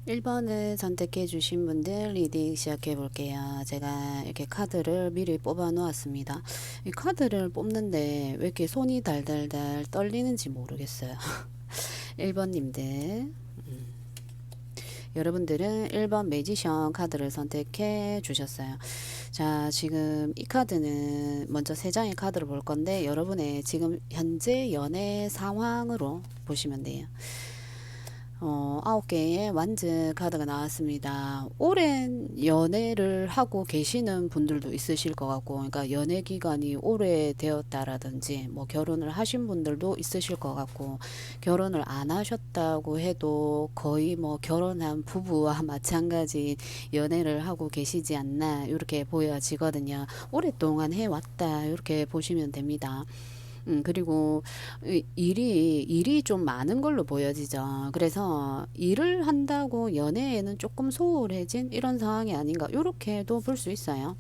1번을 선택해 주신 분들 리딩 시작해 볼게요. 제가 이렇게 카드를 미리 뽑아 놓았습니다. 이 카드를 뽑는데 왜 이렇게 손이 달달달 떨리는지 모르겠어요. 1번님들, 여러분들은 1번 매지션 카드를 선택해 주셨어요. 자, 지금 이 카드는 먼저 세 장의 카드를 볼 건데 여러분의 지금 현재 연애 상황으로 보시면 돼요. 9개의 완즈 카드가 나왔습니다. 오랜 연애를 하고 계시는 분들도 있으실 것 같고, 그러니까 연애 기간이 오래되었다라든지, 뭐 결혼을 하신 분들도 있으실 것 같고, 결혼을 안 하셨다고 해도 거의 뭐 결혼한 부부와 마찬가지 연애를 하고 계시지 않나, 이렇게 보여지거든요. 오랫동안 해왔다, 이렇게 보시면 됩니다. 그리고 일이 좀 많은 걸로 보여지죠. 그래서 일을 한다고 연애에는 조금 소홀해진 이런 상황이 아닌가, 요렇게도 볼 수 있어요.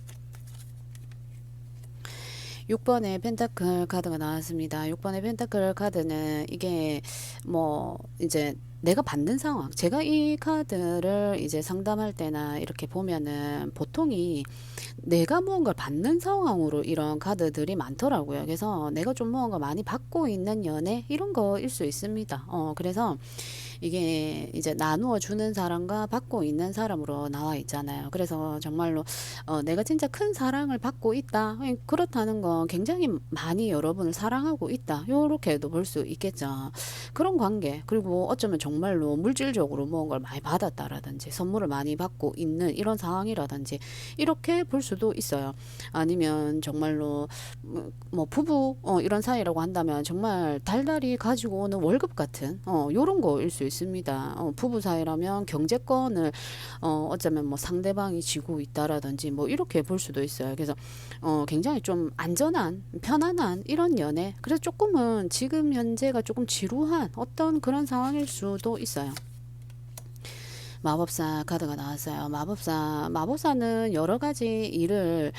6번의 펜타클 카드가 나왔습니다. 6번의 펜타클 카드는 이게 뭐 이제 내가 받는 상황, 제가 이 카드를 이제 상담할 때나 이렇게 보면은 보통이 내가 무언가를 받는 상황으로 이런 카드들이 많더라고요. 그래서 내가 좀 무언가 많이 받고 있는 연애 이런 거일 수 있습니다. 그래서 이게 이제 나누어 주는 사람과 받고 있는 사람으로 나와 있잖아요. 그래서 정말로 내가 진짜 큰 사랑을 받고 있다. 그렇다는 건 굉장히 많이 여러분을 사랑하고 있다. 요렇게도 볼 수 있겠죠. 그런 관계, 그리고 어쩌면 정말로 물질적으로 무언가를 많이 받았다라든지 선물을 많이 받고 있는 이런 상황이라든지 이렇게 볼 수도 있어요. 아니면 정말로 뭐 부부 이런 사이라고 한다면 정말 달달이 가지고 오는 월급 같은 요런 거일 수 있습니다. 부부 사이라면 경제권을 어쩌면 뭐 상대방이 쥐고 있다라든지 뭐 이렇게 볼 수도 있어요. 그래서 굉장히 좀 안전한 편안한 이런 연애, 그래서 조금은 지금 현재가 조금 지루한 어떤 그런 상황일 수도 있어요. 마법사 카드가 나왔어요. 마법사는 여러 가지 일을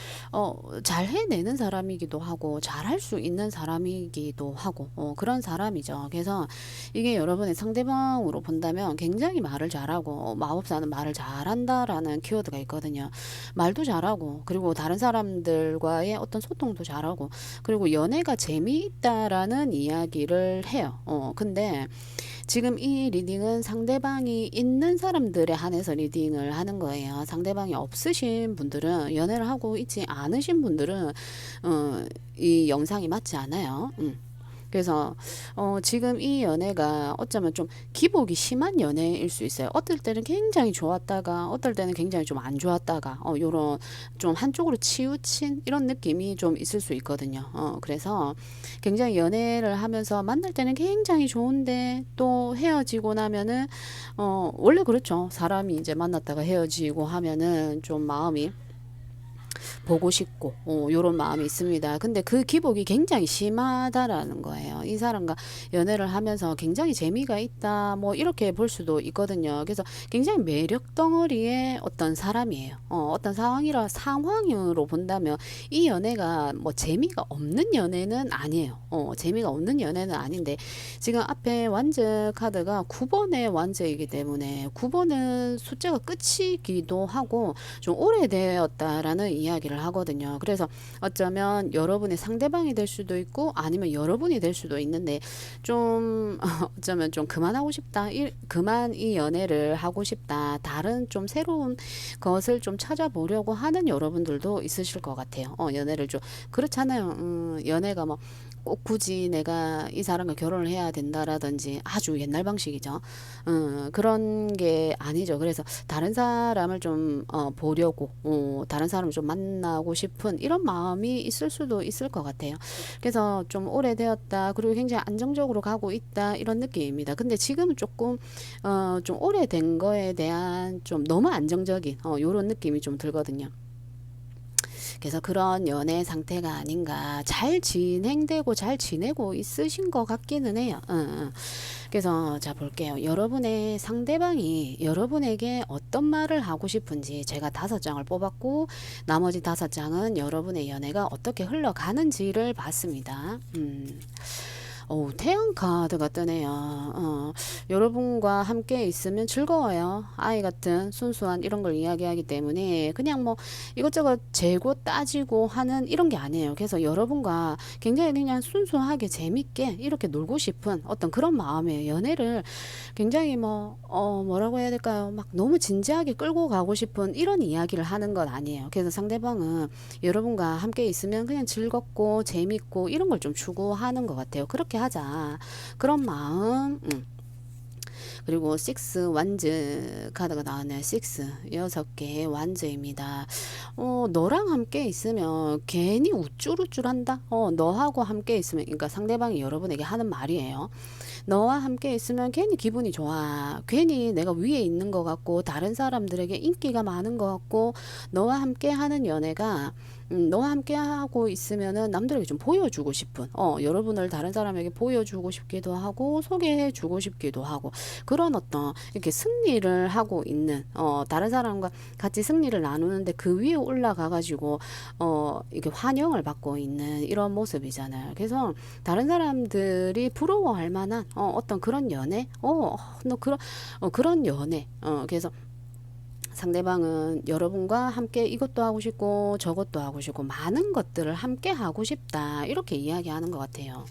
잘 해내는 사람이기도 하고 잘 할 수 있는 사람이기도 하고 그런 사람이죠. 그래서 이게 여러분의 상대방으로 본다면 굉장히 말을 잘하고, 마법사는 말을 잘한다라는 키워드가 있거든요. 말도 잘하고, 그리고 다른 사람들과의 어떤 소통도 잘하고, 그리고 연애가 재미있다라는 이야기를 해요. 근데 지금 이 리딩은 상대방이 있는 사람들에 한해서 리딩을 하는 거예요. 상대방이 없으신 분들은, 연애를 하고 있지 않으신 분들은 이 영상이 맞지 않아요. 그래서 지금 이 연애가 어쩌면 좀 기복이 심한 연애일 수 있어요. 어떨 때는 굉장히 좋았다가 어떨 때는 굉장히 좀 안 좋았다가 요런 좀 한쪽으로 치우친 이런 느낌이 좀 있을 수 있거든요. 그래서 굉장히 연애를 하면서 만날 때는 굉장히 좋은데 또 헤어지고 나면은 원래 그렇죠. 사람이 이제 만났다가 헤어지고 하면은 좀 마음이 보고 싶고 요런 마음이 있습니다. 근데 그 기복이 굉장히 심하다라는 거예요. 이 사람과 연애를 하면서 굉장히 재미가 있다 뭐 이렇게 볼 수도 있거든요. 그래서 굉장히 매력 덩어리의 어떤 사람이에요. 어떤 상황으로 본다면 이 연애가 뭐 재미가 없는 연애는 아니에요. 재미가 없는 연애는 아닌데, 지금 앞에 완즈 카드가 9번의 완즈이기 때문에 9번은 숫자가 끝이기도 하고 좀 오래되었다라는 이야기를 하거든요. 그래서 어쩌면 여러분의 상대방이 될 수도 있고 아니면 여러분이 될 수도 있는데, 좀 어쩌면 좀 그만하고 싶다, 그만 이 연애를 하고 싶다, 다른 좀 새로운 것을 좀 찾아보려고 하는 여러분들도 있으실 것 같아요. 연애를 좀 그렇잖아요. 연애가 뭐 꼭 굳이 내가 이 사람과 결혼을 해야 된다라든지 아주 옛날 방식이죠. 그런 게 아니죠. 그래서 다른 사람을 좀 보려고, 다른 사람을 좀 만나고 싶은 이런 마음이 있을 수도 있을 것 같아요. 그래서 좀 오래되었다, 그리고 굉장히 안정적으로 가고 있다 이런 느낌입니다. 근데 지금은 조금 좀 오래된 거에 대한 좀 너무 안정적인 요런 느낌이 좀 들거든요. 그래서 그런 연애 상태가 아닌가, 잘 진행되고 잘 지내고 있으신 것 같기는 해요. 그래서 자 볼게요. 여러분의 상대방이 여러분에게 어떤 말을 하고 싶은지 제가 5장을 뽑았고, 나머지 5장은 여러분의 연애가 어떻게 흘러가는지를 봤습니다. 태양 카드가 뜨네요. 여러분과 함께 있으면 즐거워요. 아이 같은 순수한 이런 걸 이야기하기 때문에 그냥 뭐 이것저것 재고 따지고 하는 이런 게 아니에요. 그래서 여러분과 굉장히 그냥 순수하게 재밌게 이렇게 놀고 싶은 어떤 그런 마음이에요. 연애를 굉장히 뭐라고 해야 될까요? 막 너무 진지하게 끌고 가고 싶은 이런 이야기를 하는 건 아니에요. 그래서 상대방은 여러분과 함께 있으면 그냥 즐겁고 재밌고 이런 걸 좀 추구하는 것 같아요. 그렇게 하자. 그런 마음. 그리고 6 완즈 카드가 나왔네요. 6 개의 완즈입니다. 너랑 함께 있으면 괜히 우쭐우쭐한다. 너하고 함께 있으면 그러니까 상대방이 여러분에게 하는 말이에요. 너와 함께 있으면 괜히 기분이 좋아. 괜히 내가 위에 있는 것 같고 다른 사람들에게 인기가 많은 것 같고 너와 함께 하는 연애가 너와 함께 하고 있으면은 남들에게 좀 보여주고 싶은 여러분을 다른 사람에게 보여주고 싶기도 하고 소개해 주고 싶기도 하고 그런 어떤 이렇게 승리를 하고 있는 다른 사람과 같이 승리를 나누는데 그 위에 올라가 가지고 이게 환영을 받고 있는 이런 모습이잖아요. 그래서 다른 사람들이 부러워할 만한 어떤 그런 연애 너 그런 연애 그래서 상대방은 여러분과 함께 이것도 하고 싶고 저것도 하고 싶고 많은 것들을 함께 하고 싶다 이렇게 이야기하는 것 같아요.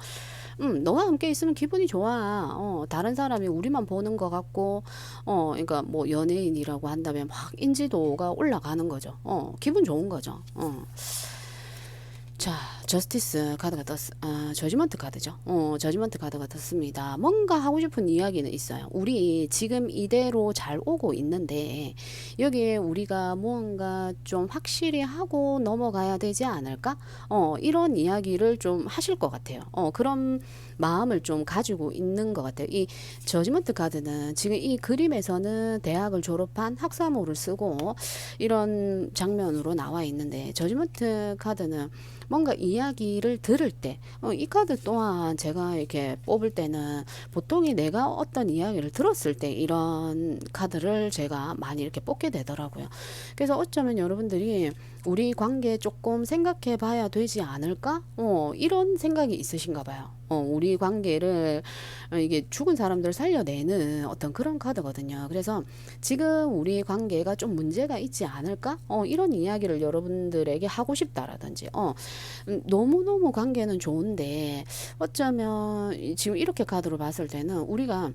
너와 함께 있으면 기분이 좋아. 다른 사람이 우리만 보는 것 같고, 그러니까 뭐 연예인이라고 한다면 막 인지도가 올라가는 거죠. 기분 좋은 거죠. 자, 저스티스 카드가 저지먼트 카드죠. 저지먼트 카드가 떴습니다. 뭔가 하고 싶은 이야기는 있어요. 우리 지금 이대로 잘 오고 있는데 여기에 우리가 무언가 좀 확실히 하고 넘어가야 되지 않을까? 이런 이야기를 좀 하실 것 같아요. 그런 마음을 좀 가지고 있는 것 같아요. 이 저지먼트 카드는 지금 이 그림에서는 대학을 졸업한 학사모를 쓰고 이런 장면으로 나와 있는데 저지먼트 카드는 뭔가 이야기를 들을 때, 이 카드 또한 제가 이렇게 뽑을 때는 보통이 내가 어떤 이야기를 들었을 때 이런 카드를 제가 많이 이렇게 뽑게 되더라고요. 그래서 어쩌면 여러분들이 우리 관계 조금 생각해 봐야 되지 않을까? 이런 생각이 있으신가 봐요. 우리 관계를 이게 죽은 사람들 살려내는 어떤 그런 카드거든요. 그래서 지금 우리 관계가 좀 문제가 있지 않을까? 이런 이야기를 여러분들에게 하고 싶다라든지, 너무너무 관계는 좋은데 어쩌면 지금 이렇게 카드로 봤을 때는 우리가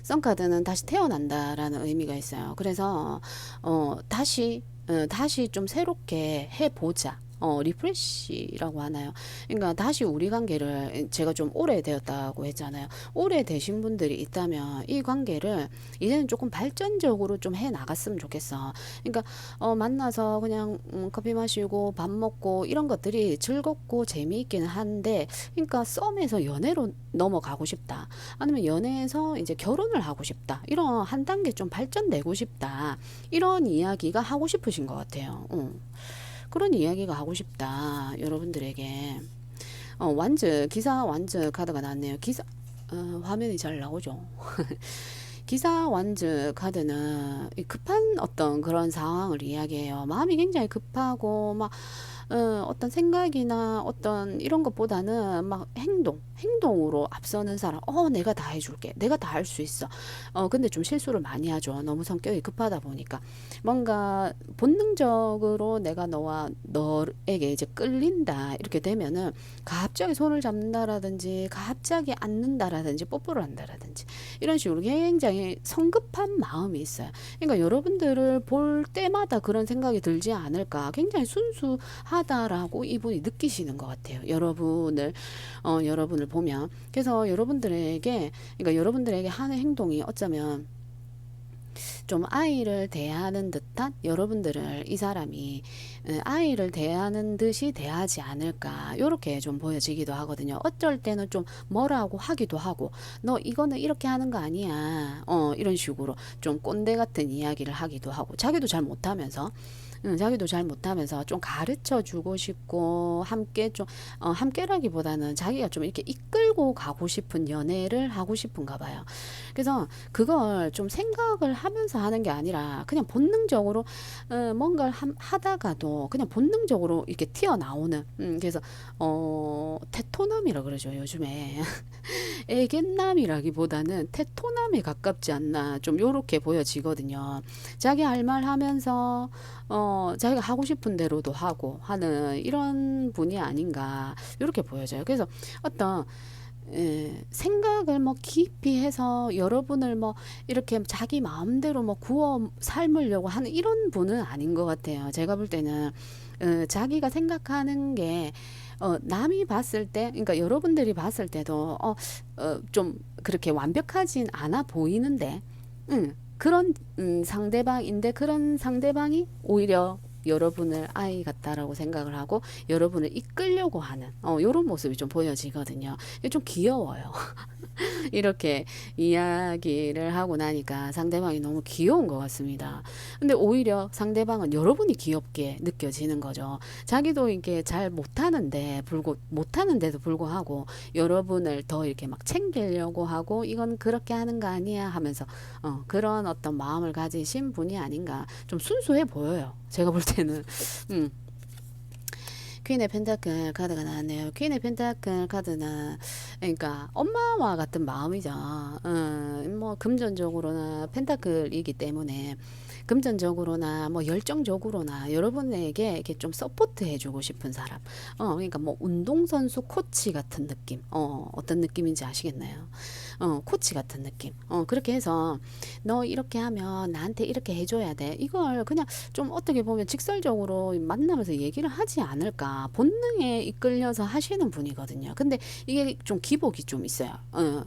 썬카드는 다시 태어난다라는 의미가 있어요. 그래서 다시 좀 새롭게 해보자. 리프레시라고 하나요? 그러니까 다시 우리 관계를 제가 좀 오래되었다고 했잖아요. 오래되신 분들이 있다면 이 관계를 이제는 조금 발전적으로 좀 해 나갔으면 좋겠어. 그러니까 만나서 그냥 커피 마시고 밥 먹고 이런 것들이 즐겁고 재미있기는 한데 그러니까 썸에서 연애로 넘어가고 싶다. 아니면 연애에서 이제 결혼을 하고 싶다. 이런 한 단계 좀 발전되고 싶다. 이런 이야기가 하고 싶으신 것 같아요. 그런 이야기가 하고 싶다. 여러분들에게. 기사 완즈 카드가 나왔네요. 화면이 잘 나오죠. 기사 완즈 카드는 급한 어떤 그런 상황을 이야기해요. 마음이 굉장히 급하고 막 어떤 생각이나 어떤 이런 것보다는 막 행동으로 앞서는 사람. 내가 다 해줄게. 내가 다 할 수 있어. 근데 좀 실수를 많이 하죠. 너무 성격이 급하다 보니까. 뭔가 본능적으로 내가 너에게 이제 끌린다. 이렇게 되면은 갑자기 손을 잡는다라든지, 갑자기 앉는다라든지, 뽀뽀를 한다라든지, 이런 식으로 굉장히 성급한 마음이 있어요. 그러니까 여러분들을 볼 때마다 그런 생각이 들지 않을까. 굉장히 순수하다라고 이분이 느끼시는 것 같아요. 여러분을 보면. 그래서 그러니까 여러분들에게 하는 행동이 어쩌면 좀 아이를 대하는 듯한 여러분들을 이 사람이 아이를 대하는 듯이 대하지 않을까 요렇게 좀 보여지기도 하거든요. 어쩔 때는 좀 뭐라고 하기도 하고 너 이거는 이렇게 하는 거 아니야 이런 식으로 좀 꼰대 같은 이야기를 하기도 하고 자기도 잘 못하면서 자기도 잘 못하면서 좀 가르쳐 주고 싶고 함께 좀 함께라기보다는 자기가 좀 이렇게 이끌고 가고 싶은 연애를 하고 싶은가 봐요. 그래서 그걸 좀 생각을 하면서 하는 게 아니라 그냥 본능적으로 뭔가를 하다가도 그냥 본능적으로 이렇게 튀어나오는 그래서 테토남이라 그러죠 요즘에. 애견남이라기보다는 테토남에 가깝지 않나 좀 요렇게 보여지거든요. 자기 할 말 하면서 자기가 하고 싶은 대로도 하고 하는 이런 분이 아닌가 이렇게 보여져요. 그래서 어떤 생각을 뭐 깊이 해서 여러분을 뭐 이렇게 자기 마음대로 뭐 구워 삶으려고 하는 이런 분은 아닌 것 같아요. 제가 볼 때는 자기가 생각하는 게 남이 봤을 때, 그러니까 여러분들이 봤을 때도 좀 그렇게 완벽하진 않아 보이는데, 그런 상대방인데 그런 상대방이 오히려 여러분을 아이 같다라고 생각을 하고 여러분을 이끌려고 하는 요런 모습이 좀 보여지거든요. 이게 좀 귀여워요. 이렇게 이야기를 하고 나니까 상대방이 너무 귀여운 것 같습니다. 근데 오히려 상대방은 여러분이 귀엽게 느껴지는 거죠. 자기도 이게 잘 못하는데도 불구하고 여러분을 더 이렇게 막 챙기려고 하고 이건 그렇게 하는 거 아니야 하면서 그런 어떤 마음을 가지신 분이 아닌가. 좀 순수해 보여요. 제가 볼 때는. 음. 퀸의 펜타클 카드가 나왔네요. 퀸의 펜타클 카드는 그러니까 엄마와 같은 마음이죠. 뭐 금전적으로나 펜타클이기 때문에 금전적으로나 뭐 열정적으로나 여러분에게 이렇게 좀 서포트 해주고 싶은 사람. 그러니까 뭐 운동선수 코치 같은 느낌. 어떤 느낌인지 아시겠나요? 코치 같은 느낌. 그렇게 해서 너 이렇게 하면 나한테 이렇게 해줘야 돼. 이걸 그냥 좀 어떻게 보면 직설적으로 만나면서 얘기를 하지 않을까. 본능에 이끌려서 하시는 분이거든요. 근데 이게 좀 기복이 좀 있어요.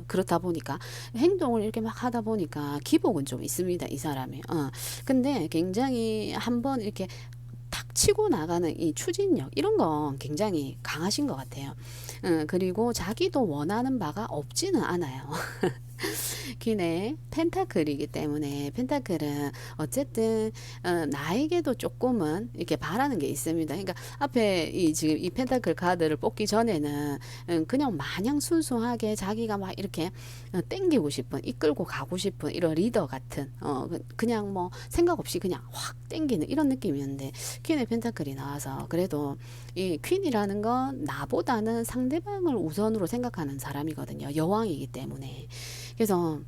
그렇다 보니까 행동을 이렇게 막 하다 보니까 기복은 좀 있습니다. 이 사람이. 근데 굉장히 한번 이렇게 탁 치고 나가는 이 추진력 이런 건 굉장히 강하신 것 같아요. 그리고 자기도 원하는 바가 없지는 않아요. 퀸의 펜타클이기 때문에 펜타클은 어쨌든 나에게도 조금은 이렇게 바라는 게 있습니다. 그러니까 앞에 지금 이 펜타클 카드를 뽑기 전에는 그냥 마냥 순수하게 자기가 막 이렇게 땡기고 싶은 이끌고 가고 싶은 이런 리더 같은 그냥 뭐 생각 없이 그냥 확 땡기는 이런 느낌이었는데 퀸의 펜타클이 나와서 그래도 이 퀸이라는 건 나보다는 상대방을 우선으로 생각하는 사람이거든요. 여왕이기 때문에. 그래서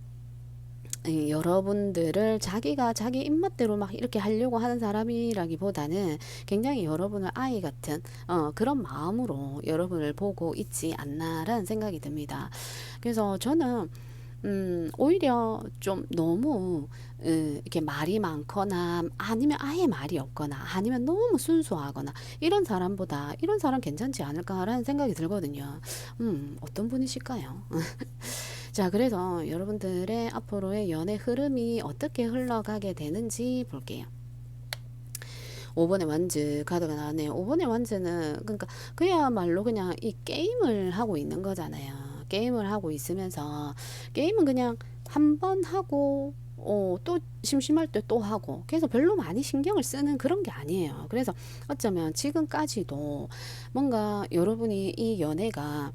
여러분들을 자기가 자기 입맛대로 막 이렇게 하려고 하는 사람이라기보다는 굉장히 여러분을 아이 같은 그런 마음으로 여러분을 보고 있지 않나라는 생각이 듭니다. 그래서 저는 오히려 좀 너무 이렇게 말이 많거나 아니면 아예 말이 없거나 아니면 너무 순수하거나 이런 사람보다 이런 사람 괜찮지 않을까라는 생각이 들거든요. 어떤 분이실까요? 자, 그래서 여러분들의 앞으로의 연애 흐름이 어떻게 흘러가게 되는지 볼게요. 5번의 완즈 카드가 나왔네요. 5번의 완즈는 그러니까 그야말로 그냥 이 게임을 하고 있는 거잖아요. 게임을 하고 있으면서 게임은 그냥 한 번 하고 또 심심할 때 또 하고 그래서 별로 많이 신경을 쓰는 그런 게 아니에요. 그래서 어쩌면 지금까지도 뭔가 여러분이 이 연애가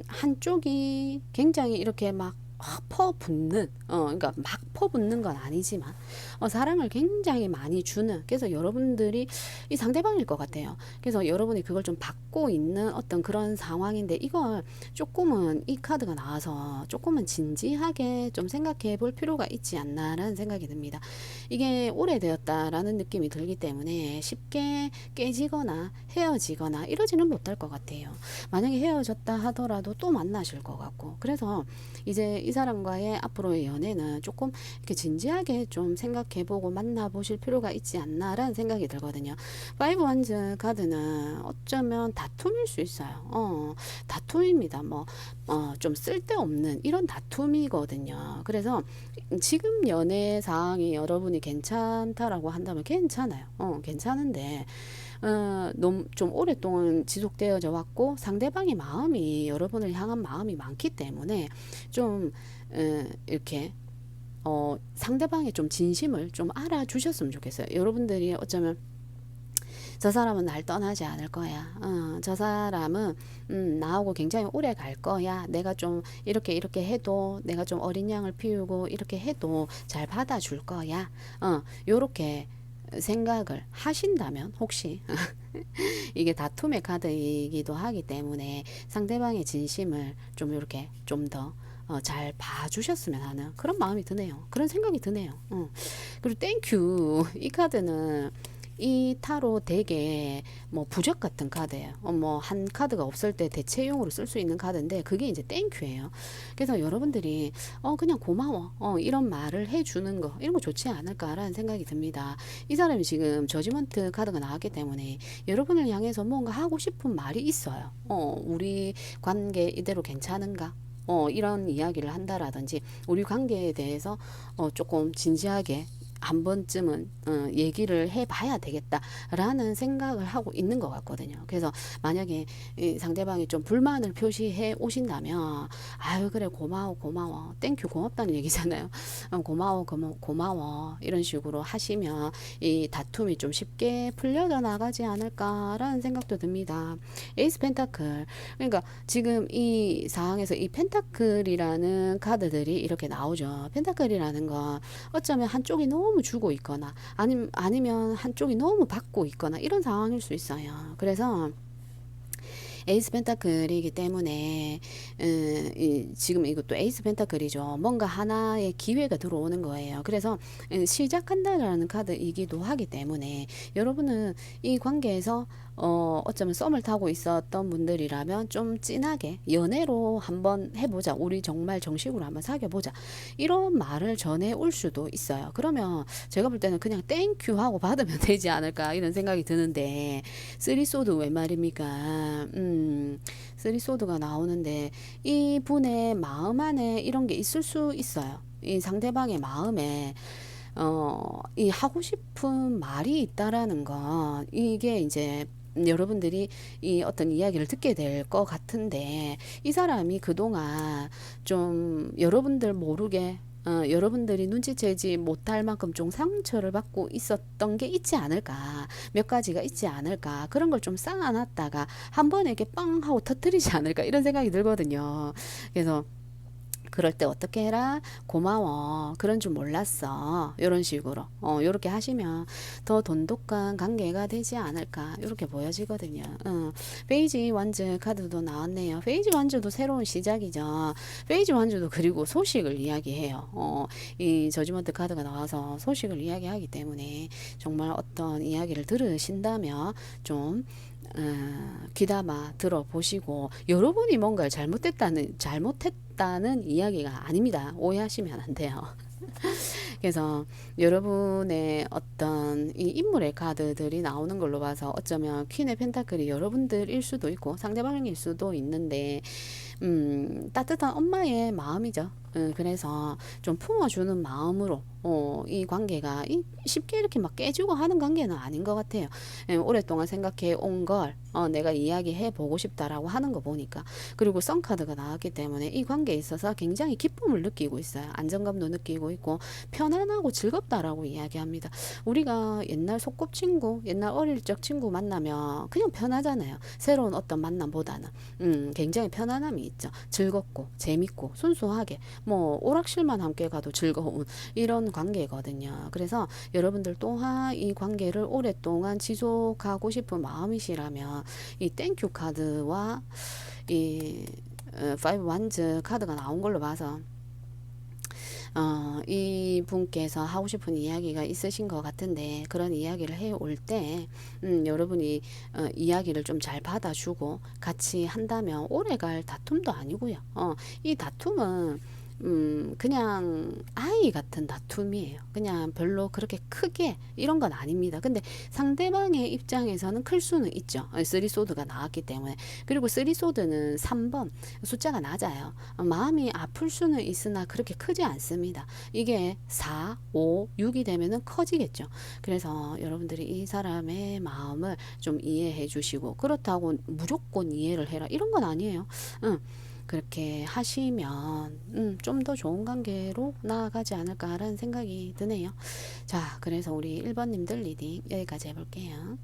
한쪽이 굉장히 이렇게 막 퍼붓는 그러니까 막 퍼붓는 건 아니지만 사랑을 굉장히 많이 주는 그래서 여러분들이 이 상대방일 것 같아요. 그래서 여러분이 그걸 좀 받고 있는 어떤 그런 상황인데 이걸 조금은 이 카드가 나와서 조금은 진지하게 좀 생각해 볼 필요가 있지 않나라는 생각이 듭니다. 이게 오래되었다라는 느낌이 들기 때문에 쉽게 깨지거나 헤어지거나 이러지는 못할 것 같아요. 만약에 헤어졌다 하더라도 또 만나실 것 같고 그래서 이제 이 사람과의 앞으로의 연애는 조금 이렇게 진지하게 좀 생각해보고 만나보실 필요가 있지 않나라는 생각이 들거든요. 파이브 원즈 카드는 어쩌면 다툼일 수 있어요. 다툼입니다. 좀 쓸데없는 이런 다툼이거든요. 그래서 지금 연애 상황이 여러분이 괜찮다라고 한다면 괜찮아요. 괜찮은데 너무 좀 오랫동안 지속되어져 왔고 상대방의 마음이 여러분을 향한 마음이 많기 때문에 좀 이렇게 상대방의 좀 진심을 좀 알아주셨으면 좋겠어요. 여러분들이 어쩌면 저 사람은 날 떠나지 않을 거야. 저 사람은 나하고 굉장히 오래 갈 거야. 내가 좀 이렇게 해도 내가 좀 어린 양을 피우고 이렇게 해도 잘 받아줄 거야. 요렇게 생각을 하신다면 혹시 이게 다툼의 카드이기도 하기 때문에 상대방의 진심을 좀 이렇게 좀 더 잘 봐주셨으면 하는 그런 마음이 드네요. 그런 생각이 드네요. 그리고 땡큐 이 카드는 이 타로 덱에 뭐 부적 같은 카드예요. 뭐 한 카드가 없을 때 대체용으로 쓸 수 있는 카드인데 그게 이제 땡큐예요. 그래서 여러분들이 그냥 고마워 이런 말을 해주는 거 이런 거 좋지 않을까라는 생각이 듭니다. 이 사람이 지금 저지먼트 카드가 나왔기 때문에 여러분을 향해서 뭔가 하고 싶은 말이 있어요. 우리 관계 이대로 괜찮은가? 이런 이야기를 한다라든지 우리 관계에 대해서 조금 진지하게 한 번쯤은 얘기를 해봐야 되겠다라는 생각을 하고 있는 것 같거든요. 그래서 만약에 이 상대방이 좀 불만을 표시해 오신다면 아유 그래 고마워 땡큐 고맙다는 얘기잖아요. 고마워 고마워 이런 식으로 하시면 이 다툼이 좀 쉽게 풀려져 나가지 않을까라는 생각도 듭니다. 에이스 펜타클 그러니까 지금 이 상황에서 이 펜타클이라는 카드들이 이렇게 나오죠. 펜타클이라는 건 어쩌면 한쪽이 너무 주고 있거나 아니면 한쪽이 너무 받고 있거나 이런 상황일 수 있어요. 그래서 에이스 펜타클이기 때문에 지금 이것도 에이스 펜타클이죠. 뭔가 하나의 기회가 들어오는 거예요. 그래서 시작한다라는 카드이기도 하기 때문에 여러분은 이 관계에서 어쩌면 썸을 타고 있었던 분들이라면 좀 진하게 연애로 한번 해보자. 우리 정말 정식으로 한번 사귀어보자. 이런 말을 전해 올 수도 있어요. 그러면 제가 볼 때는 그냥 땡큐 하고 받으면 되지 않을까 이런 생각이 드는데 쓰리소드 웬 말입니까? 쓰리소드가 나오는데 이 분의 마음 안에 이런 게 있을 수 있어요. 이 상대방의 마음에 이 하고 싶은 말이 있다라는 건 이게 이제 여러분들이 이 어떤 이야기를 듣게 될 것 같은데 이 사람이 그동안 좀 여러분들 모르게 여러분들이 눈치채지 못할 만큼 좀 상처를 받고 있었던 게 있지 않을까 몇 가지가 있지 않을까 그런 걸 좀 쌓아놨다가 한 번에 이렇게 빵 하고 터뜨리지 않을까 이런 생각이 들거든요. 그래서 그럴 때 어떻게 해라 고마워 그런 줄 몰랐어 이런 식으로 요렇게 하시면 더 돈독한 관계가 되지 않을까 이렇게 보여지거든요. 페이지 완즈 카드도 나왔네요. 페이지 완즈도 새로운 시작이죠. 페이지 완즈도 그리고 소식을 이야기해요. 이 저지먼트 카드가 나와서 소식을 이야기하기 때문에 정말 어떤 이야기를 들으신다면 좀 귀담아 들어보시고 여러분이 뭔가를 잘못했다는 이야기가 아닙니다. 오해하시면 안 돼요. 그래서 여러분의 어떤 이 인물의 카드들이 나오는 걸로 봐서 어쩌면 퀸의 펜타클이 여러분들일 수도 있고 상대방일 수도 있는데 따뜻한 엄마의 마음이죠. 그래서 좀 품어주는 마음으로 이 관계가 쉽게 이렇게 막 깨지고 하는 관계는 아닌 것 같아요. 오랫동안 생각해 온 걸 내가 이야기해 보고 싶다라고 하는 거 보니까 그리고 썬카드가 나왔기 때문에 이 관계에 있어서 굉장히 기쁨을 느끼고 있어요. 안정감도 느끼고 있고 편안하고 즐겁다라고 이야기합니다. 우리가 옛날 소꿉친구 옛날 어릴 적 친구 만나면 그냥 편하잖아요. 새로운 어떤 만남보다는 굉장히 편안함이 있죠. 즐겁고 재밌고 순수하게 뭐 오락실만 함께 가도 즐거운 이런 관계거든요. 그래서 여러분들 또한 이 관계를 오랫동안 지속하고 싶은 마음이시라면 이 땡큐 카드와 이 파이브 완즈 카드가 나온 걸로 봐서 이 분께서 하고 싶은 이야기가 있으신 것 같은데 그런 이야기를 해올 때 여러분이 이야기를 좀 잘 받아주고 같이 한다면 오래갈 다툼도 아니고요. 이 다툼은 그냥 아이 같은 다툼이에요. 그냥 별로 그렇게 크게 이런 건 아닙니다. 근데 상대방의 입장에서는 클 수는 있죠. 쓰리소드가 나왔기 때문에. 그리고 쓰리소드는 3번 숫자가 낮아요. 마음이 아플 수는 있으나 그렇게 크지 않습니다. 이게 4, 5, 6이 되면은 커지겠죠. 그래서 여러분들이 이 사람의 마음을 좀 이해해 주시고 그렇다고 무조건 이해를 해라 이런 건 아니에요. 그렇게 하시면 좀 더 좋은 관계로 나아가지 않을까라는 생각이 드네요. 자, 그래서 우리 1번님들 리딩 여기까지 해볼게요.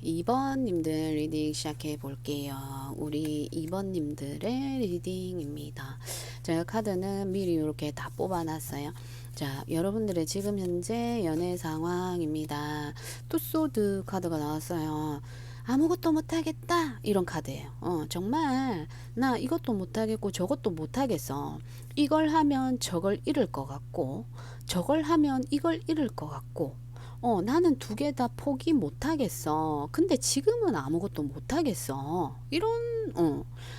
2번님들 리딩 시작해 볼게요. 우리 2번님들의 리딩입니다. 제가 카드는 미리 이렇게 다 뽑아놨어요. 자, 여러분들의 지금 현재 연애 상황입니다. 투소드 카드가 나왔어요. 아무것도 못하겠다 이런 카드예요. 정말 나 이것도 못하겠고 저것도 못하겠어. 이걸 하면 저걸 잃을 것 같고 저걸 하면 이걸 잃을 것 같고 나는 두 개 다 포기 못하겠어. 근데 지금은 아무것도 못하겠어. 이런,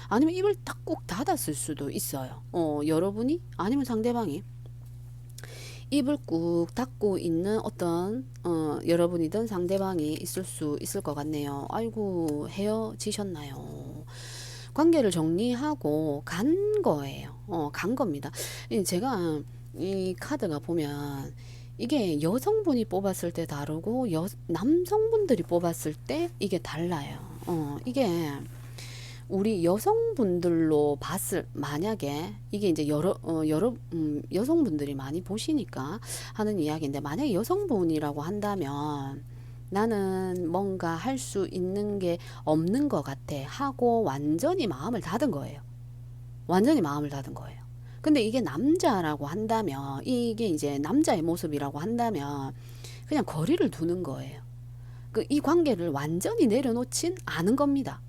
아니면 입을 딱 꼭 닫았을 수도 있어요. 여러분이, 아니면 상대방이 입을 꾹 닫고 있는 어떤, 여러분이든 상대방이 있을 수 있을 것 같네요. 아이고, 헤어지셨나요? 관계를 정리하고 간 거예요. 간 겁니다. 제가 이 카드가 보면 이게 여성분이 뽑았을 때 다르고 남성분들이 뽑았을 때 이게 달라요. 이게 우리 여성분들로 봤을 만약에 이게 이제 여성분들이 많이 보시니까 하는 이야기인데, 만약에 여성분이라고 한다면 나는 뭔가 할 수 있는 게 없는 것 같아 하고 완전히 마음을 닫은 거예요. 완전히 마음을 닫은 거예요. 근데 이게 남자라고 한다면, 이게 이제 남자의 모습이라고 한다면 그냥 거리를 두는 거예요. 이 관계를 완전히 내려놓진 않은 겁니다.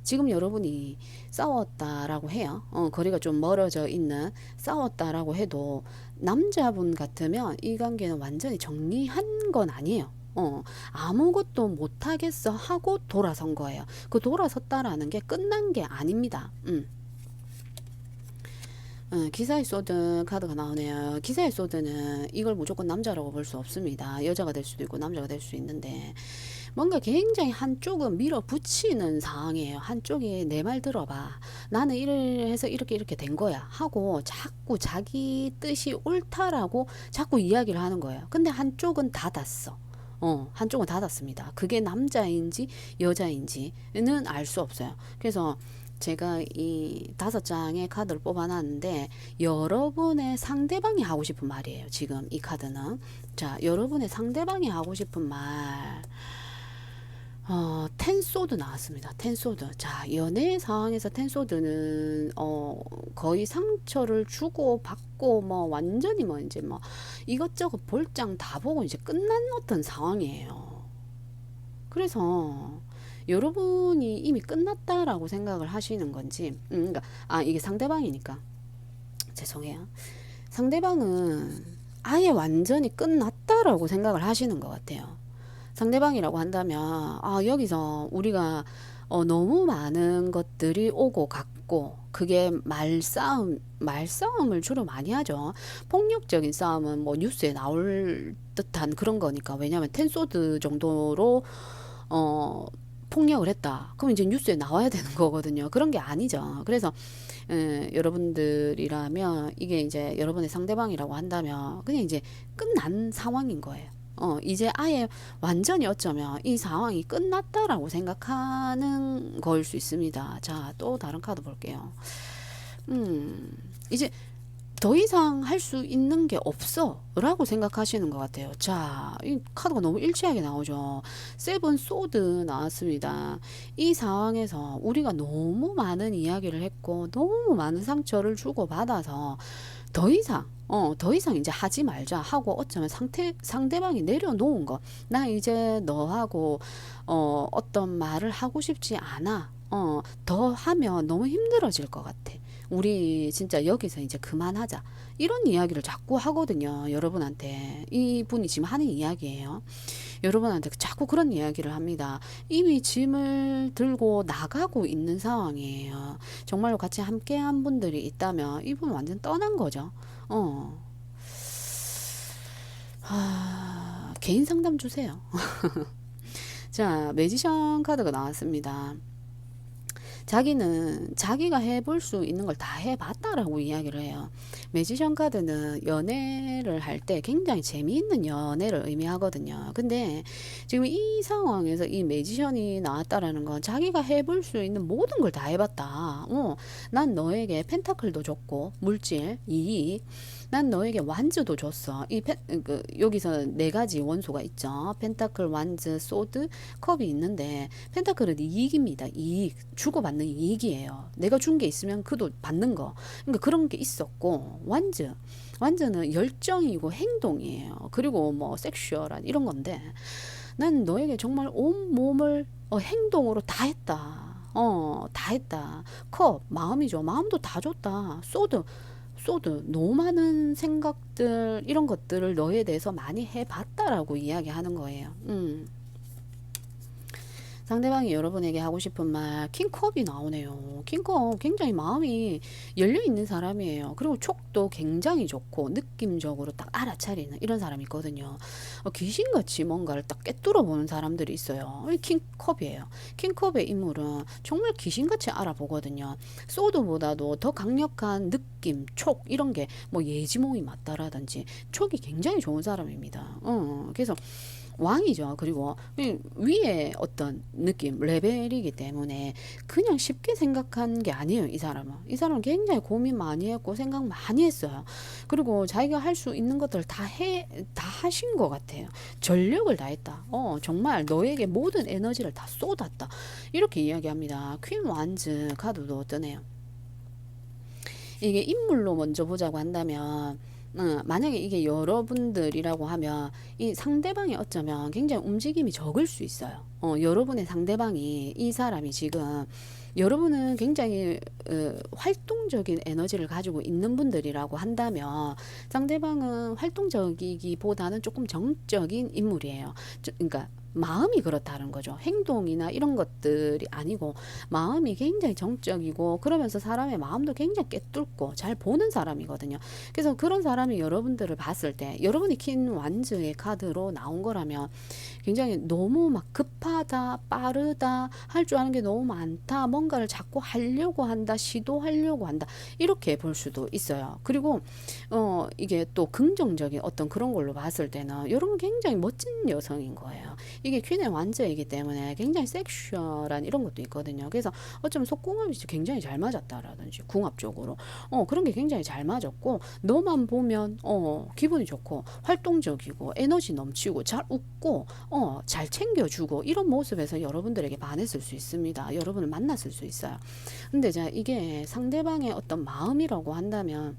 지금 여러분이 싸웠다라고 해요. 거리가 좀 멀어져 있는, 싸웠다라고 해도 남자분 같으면 이 관계는 완전히 정리한 건 아니에요. 아무것도 못하겠어 하고 돌아선 거예요. 그 돌아섰다라는 게 끝난 게 아닙니다. 기사의 소드 카드가 나오네요. 기사의 소드는 이걸 무조건 남자라고 볼 수 없습니다. 여자가 될 수도 있고 남자가 될 수 있는데, 뭔가 굉장히 한쪽은 밀어붙이는 상황이에요. 한쪽이 내 말 들어봐, 나는 이래 해서 이렇게 된 거야 하고 자꾸 자기 뜻이 옳다라고 자꾸 이야기를 하는 거예요. 근데 한쪽은 닫았어. 한쪽은 닫았습니다. 그게 남자인지 여자인지는 알 수 없어요. 그래서 제가 이 5장의 카드를 뽑아놨는데, 여러분의 상대방이 하고 싶은 말이에요. 지금 이 카드는. 자, 여러분의 상대방이 하고 싶은 말. 텐소드 나왔습니다. 텐소드. 자, 연애 상황에서 텐소드는 거의 상처를 주고 받고 뭐 완전히 뭐 이제 뭐 이것저것 볼장 다 보고 이제 끝난 어떤 상황이에요. 그래서 여러분이 이미 끝났다라고 생각을 하시는 건지, 그러니까 이게 상대방이니까 죄송해요. 상대방은 아예 완전히 끝났다라고 생각을 하시는 것 같아요. 상대방이라고 한다면 여기서 우리가 너무 많은 것들이 오고 갔고, 그게 말싸움을 주로 많이 하죠. 폭력적인 싸움은 뭐 뉴스에 나올 듯한 그런 거니까. 왜냐하면 텐소드 정도로 폭력을 했다, 그럼 이제 뉴스에 나와야 되는 거거든요. 그런 게 아니죠. 그래서 여러분들이라면, 이게 이제 여러분의 상대방이라고 한다면 그냥 이제 끝난 상황인 거예요. 이제 아예 완전히 어쩌면 이 상황이 끝났다라고 생각하는 거일 수 있습니다. 자, 또 다른 카드 볼게요. 이제 더 이상 할 수 있는 게 없어 라고 생각하시는 것 같아요. 자, 이 카드가 너무 일치하게 나오죠. 세븐 소드 나왔습니다. 이 상황에서 우리가 너무 많은 이야기를 했고 너무 많은 상처를 주고받아서 더 이상 이제 하지 말자 하고, 어쩌면 상대방이 내려놓은 거, 나 이제 너하고 어떤 말을 하고 싶지 않아, 더 하면 너무 힘들어질 것 같아, 우리 진짜 여기서 이제 그만하자, 이런 이야기를 자꾸 하거든요. 여러분한테 이분이 지금 하는 이야기예요. 여러분한테 자꾸 그런 이야기를 합니다. 이미 짐을 들고 나가고 있는 상황이에요. 정말로 같이 함께한 분들이 있다면 이분 완전 떠난 거죠. 개인 상담 주세요. 자, 매지션 카드가 나왔습니다. 자기는 자기가 해볼 수 있는 걸 다 해봤다라고 이야기를 해요. 매지션 카드는 연애를 할 때 굉장히 재미있는 연애를 의미하거든요. 근데 지금 이 상황에서 이 매지션이 나왔다라는 건 자기가 해볼 수 있는 모든 걸 다 해봤다. 난 너에게 펜타클도 줬고 물질, 이익, 난 너에게 완즈도 줬어. 여기서 네 가지 원소가 있죠. 펜타클, 완즈, 소드, 컵이 있는데 펜타클은 이익입니다. 이익. 주고받는 이익이에요. 내가 준 게 있으면 그도 받는 거. 그러니까 그런 게 있었고 완즈. 완즈는 열정이고 행동이에요. 그리고 뭐 섹슈얼한 이런 건데 난 너에게 정말 온 몸을 행동으로 다 했다. 다 했다. 컵, 마음이죠. 마음도 다 줬다. 소드, 너무 많은 생각들, 이런 것들을 너에 대해서 많이 해봤다라고 이야기하는 거예요. 상대방이 여러분에게 하고 싶은 말, 킹컵이 나오네요. 킹컵 굉장히 마음이 열려있는 사람이에요. 그리고 촉도 굉장히 좋고 느낌적으로 딱 알아차리는 이런 사람이 있거든요. 귀신같이 뭔가를 딱 꿰뚫어 보는 사람들이 있어요. 킹컵이에요. 킹컵의 인물은 정말 귀신같이 알아보거든요. 소드보다도 더 강력한 느낌, 촉 이런 게 뭐 예지몽이 맞다라든지 촉이 굉장히 좋은 사람입니다. 그래서 왕이죠. 그리고 위에 어떤 느낌, 레벨이기 때문에 그냥 쉽게 생각한 게 아니에요. 이 사람은. 이 사람은 굉장히 고민 많이 했고 생각 많이 했어요. 그리고 자기가 할 수 있는 것들을 다 하신 것 같아요. 전력을 다했다. 정말 너에게 모든 에너지를 다 쏟았다. 이렇게 이야기합니다. 퀸 완즈 카드도 뜨네요. 이게 인물로 먼저 보자고 한다면 만약에 이게 여러분들이라고 하면 이 상대방이 어쩌면 굉장히 움직임이 적을 수 있어요. 여러분의 상대방이 이 사람이 지금 여러분은 굉장히 활동적인 에너지를 가지고 있는 분들이라고 한다면 상대방은 활동적이기보다는 조금 정적인 인물이에요. 그러니까 마음이 그렇다는 거죠. 행동이나 이런 것들이 아니고 마음이 굉장히 정적이고 그러면서 사람의 마음도 굉장히 꿰뚫고 잘 보는 사람이거든요. 그래서 그런 사람이 여러분들을 봤을 때 여러분이 킨 완즈의 카드로 나온 거라면 굉장히 너무 막 급하다, 빠르다, 할 줄 아는 게 너무 많다, 뭔가를 자꾸 하려고 한다, 시도하려고 한다, 이렇게 볼 수도 있어요. 그리고 이게 또 긍정적인 어떤 그런 걸로 봤을 때는 여러분 굉장히 멋진 여성인 거예요. 이게 퀸의 완즈이기 때문에 굉장히 섹슈얼한 이런 것도 있거든요. 그래서 어쩌면 속궁합이 굉장히 잘 맞았다라든지 궁합적으로 그런 게 굉장히 잘 맞았고 너만 보면 기분이 좋고 활동적이고 에너지 넘치고 잘 웃고 잘 챙겨주고 이런 모습에서 여러분들에게 반했을 수 있습니다. 여러분을 만났을 수 있어요. 근데 자 이게 상대방의 어떤 마음이라고 한다면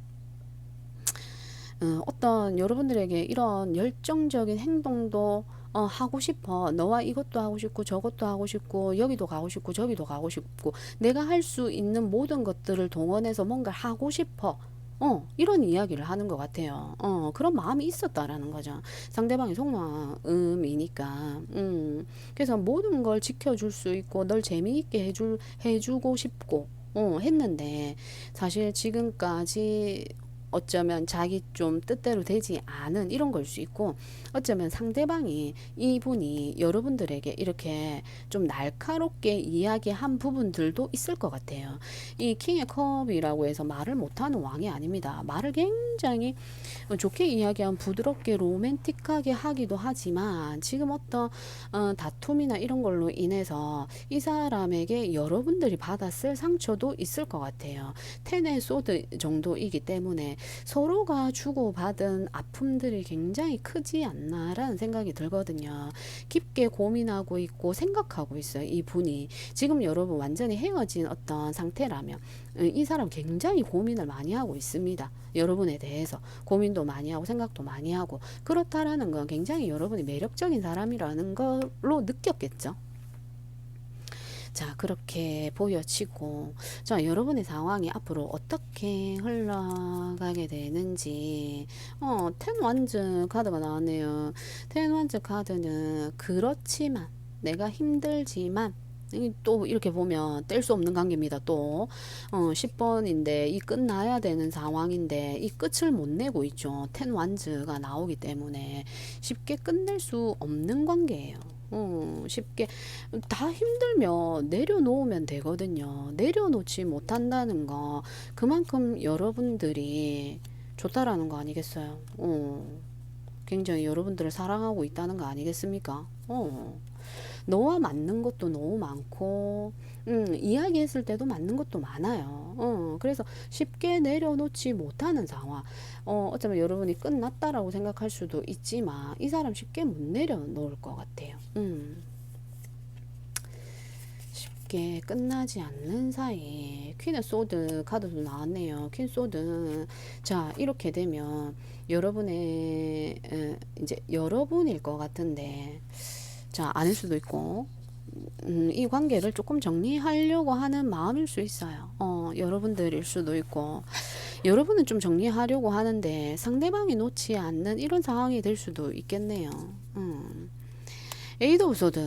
어떤 여러분들에게 이런 열정적인 행동도 하고 싶어. 너와 이것도 하고 싶고 저것도 하고 싶고 여기도 가고 싶고 저기도 가고 싶고 내가 할 수 있는 모든 것들을 동원해서 뭔가 하고 싶어. 이런 이야기를 하는 것 같아요. 그런 마음이 있었다라는 거죠. 상대방이 속마음이니까. 그래서 모든 걸 지켜줄 수 있고, 널 재미있게 해주고 싶고, 했는데, 사실 지금까지 어쩌면 자기 좀 뜻대로 되지 않은 이런 걸 수 있고 어쩌면 상대방이 이분이 여러분들에게 이렇게 좀 날카롭게 이야기한 부분들도 있을 것 같아요. 이 킹의 컵이라고 해서 말을 못하는 왕이 아닙니다. 말을 굉장히 좋게 이야기하면 부드럽게 로맨틱하게 하기도 하지만 지금 어떤 다툼이나 이런 걸로 인해서 이 사람에게 여러분들이 받았을 상처도 있을 것 같아요. 텐의 소드 정도이기 때문에 서로가 주고받은 아픔들이 굉장히 크지 않나라는 생각이 들거든요. 깊게 고민하고 있고 생각하고 있어요. 이 분이 지금 여러분 완전히 헤어진 어떤 상태라면 이 사람 굉장히 고민을 많이 하고 있습니다. 여러분에 대해서 고민도 많이 하고 생각도 많이 하고 그렇다라는 건 굉장히 여러분이 매력적인 사람이라는 걸로 느꼈겠죠. 자, 그렇게 보여지고, 자, 여러분의 상황이 앞으로 어떻게 흘러가게 되는지, 텐 완즈 카드가 나왔네요. 텐 완즈 카드는 그렇지만, 내가 힘들지만, 또 이렇게 보면 뗄 수 없는 관계입니다. 또 10번인데 이 끝나야 되는 상황인데 이 끝을 못 내고 있죠. 텐 완즈가 나오기 때문에 쉽게 끝낼 수 없는 관계예요. 쉽게 다 힘들면 내려놓으면 되거든요. 내려놓지 못한다는 거 그만큼 여러분들이 좋다라는 거 아니겠어요? 굉장히 여러분들을 사랑하고 있다는 거 아니겠습니까? 너와 맞는 것도 너무 많고 이야기했을 때도 맞는 것도 많아요. 그래서 쉽게 내려놓지 못하는 상황. 어쩌면 여러분이 끝났다라고 생각할 수도 있지만 이 사람 쉽게 못 내려놓을 것 같아요. 쉽게 끝나지 않는 사이. 퀸의 소드 카드도 나왔네요. 퀸 소드. 자, 이렇게 되면 여러분의 이제 여러분일 것 같은데, 자, 아닐 수도 있고, 이 관계를 조금 정리하려고 하는 마음일 수 있어요. 여러분들일 수도 있고, 여러분은 좀 정리하려고 하는데 상대방이 놓지 않는 이런 상황이 될 수도 있겠네요. 에이드 오브 소드.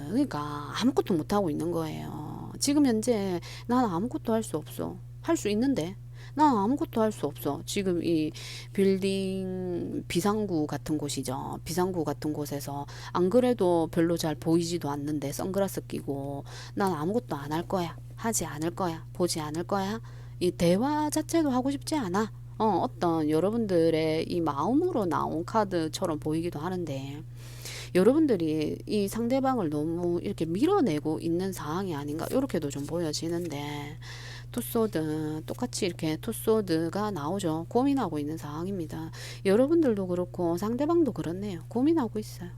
그러니까 아무것도 못하고 있는 거예요. 지금 현재 난 아무것도 할 수 없어. 할 수 있는데 난 아무것도 할 수 없어. 지금 이 빌딩 비상구 같은 곳이죠. 비상구 같은 곳에서 안 그래도 별로 잘 보이지도 않는데 선글라스 끼고 난 아무것도 안 할 거야. 하지 않을 거야. 보지 않을 거야. 이 대화 자체도 하고 싶지 않아. 어떤 여러분들의 이 마음으로 나온 카드처럼 보이기도 하는데, 여러분들이 이 상대방을 너무 이렇게 밀어내고 있는 상황이 아닌가 이렇게도 좀 보여지는데, 투소드 똑같이 이렇게 투소드가 나오죠. 고민하고 있는 상황입니다. 여러분들도 그렇고 상대방도 그렇네요. 고민하고 있어요.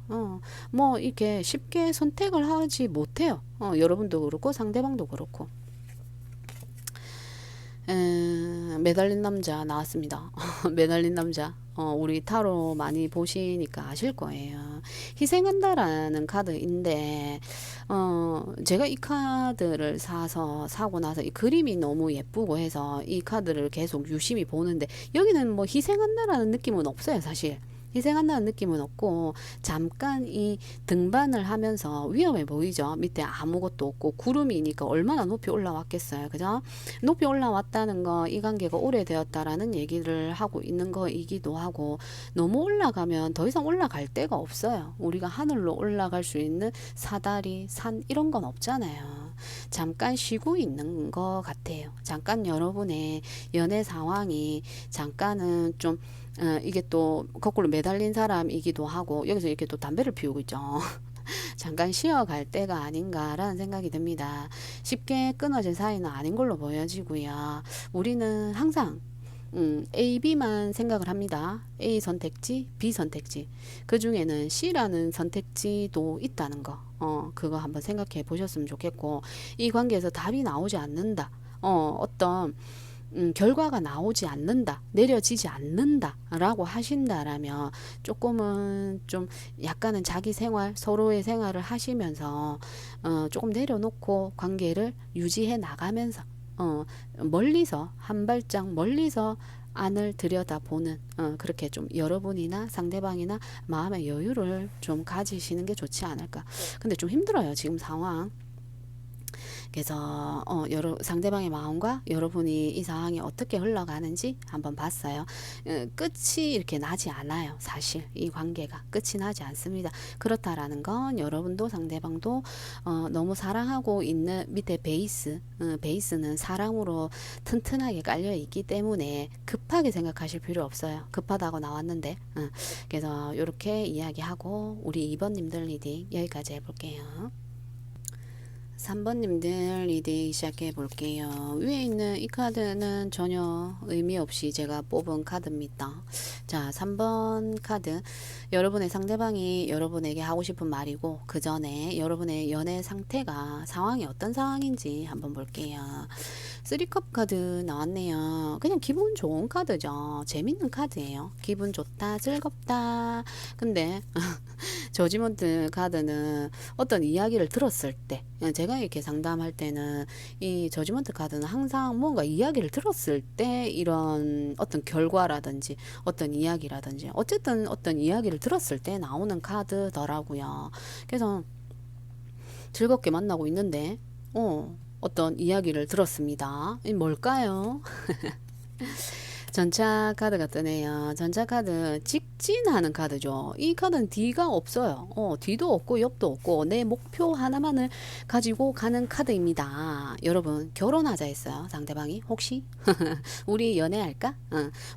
뭐 이렇게 쉽게 선택을 하지 못해요. 여러분도 그렇고 상대방도 그렇고. 매달린 남자 나왔습니다. 매달린 남자. 우리 타로 많이 보시니까 아실 거예요. 희생한다라는 카드인데, 제가 이 카드를 사고 나서 이 그림이 너무 예쁘고 해서 이 카드를 계속 유심히 보는데, 여기는 뭐 희생한다라는 느낌은 없어요, 사실. 희생한다는 느낌은 없고, 잠깐 이 등반을 하면서 위험해 보이죠. 밑에 아무것도 없고 구름이니까 얼마나 높이 올라왔겠어요. 그죠? 높이 올라왔다는 거, 이 관계가 오래되었다라는 얘기를 하고 있는 거이기도 하고, 너무 올라가면 더 이상 올라갈 데가 없어요. 우리가 하늘로 올라갈 수 있는 사다리, 산 이런 건 없잖아요. 잠깐 쉬고 있는 것 같아요. 잠깐 여러분의 연애 상황이 잠깐은 좀 이게 또 거꾸로 매달린 사람이기도 하고, 여기서 이렇게 또 담배를 피우고 있죠. 잠깐 쉬어갈 때가 아닌가라는 생각이 듭니다. 쉽게 끊어질 사이는 아닌 걸로 보여지고요. 우리는 항상 A, B만 생각을 합니다. A 선택지, B 선택지. 그 중에는 C라는 선택지도 있다는 거. 그거 한번 생각해 보셨으면 좋겠고, 이 관계에서 답이 나오지 않는다. 어떤 결과가 나오지 않는다, 내려지지 않는다 라고 하신다라면 조금은 좀 약간은 자기 생활, 서로의 생활을 하시면서 조금 내려놓고 관계를 유지해 나가면서 멀리서 한 발짝 멀리서 안을 들여다보는, 그렇게 좀 여러분이나 상대방이나 마음의 여유를 좀 가지시는 게 좋지 않을까. 근데 좀 힘들어요, 지금 상황. 그래서 상대방의 마음과 여러분이 이 상황이 어떻게 흘러가는지 한번 봤어요. 끝이 이렇게 나지 않아요. 사실 이 관계가 끝이 나지 않습니다. 그렇다라는 건 여러분도 상대방도 너무 사랑하고 있는 밑에 베이스는 사랑으로 튼튼하게 깔려 있기 때문에 급하게 생각하실 필요 없어요. 급하다고 나왔는데. 그래서 이렇게 이야기하고 우리 2번님들 리딩 여기까지 해볼게요. 3번님들 리딩 시작해 볼게요. 위에 있는 이 카드는 전혀 의미 없이 제가 뽑은 카드입니다. 자, 3번 카드. 여러분의 상대방이 여러분에게 하고 싶은 말이고, 그 전에 여러분의 연애 상태가 상황이 어떤 상황인지 한번 볼게요. 3컵 카드 나왔네요. 그냥 기분 좋은 카드죠. 재밌는 카드예요. 기분 좋다, 즐겁다. 근데 저지먼트 카드는 어떤 이야기를 들었을 때, 제가 이렇게 상담할 때는 이 저지먼트 카드는 항상 뭔가 이야기를 들었을 때 이런 어떤 결과라든지 어떤 이야기라든지 어쨌든 어떤 이야기를 들었을 때 나오는 카드더라고요. 그래서 즐겁게 만나고 있는데 어떤 이야기를 들었습니다. 이 뭘까요? 전차 카드가 뜨네요. 전차 카드 직진하는 카드죠. 이 카드는 뒤가 없어요. 뒤도 없고 옆도 없고 내 목표 하나만을 가지고 가는 카드입니다. 여러분 결혼하자 했어요. 상대방이 혹시 우리 연애할까?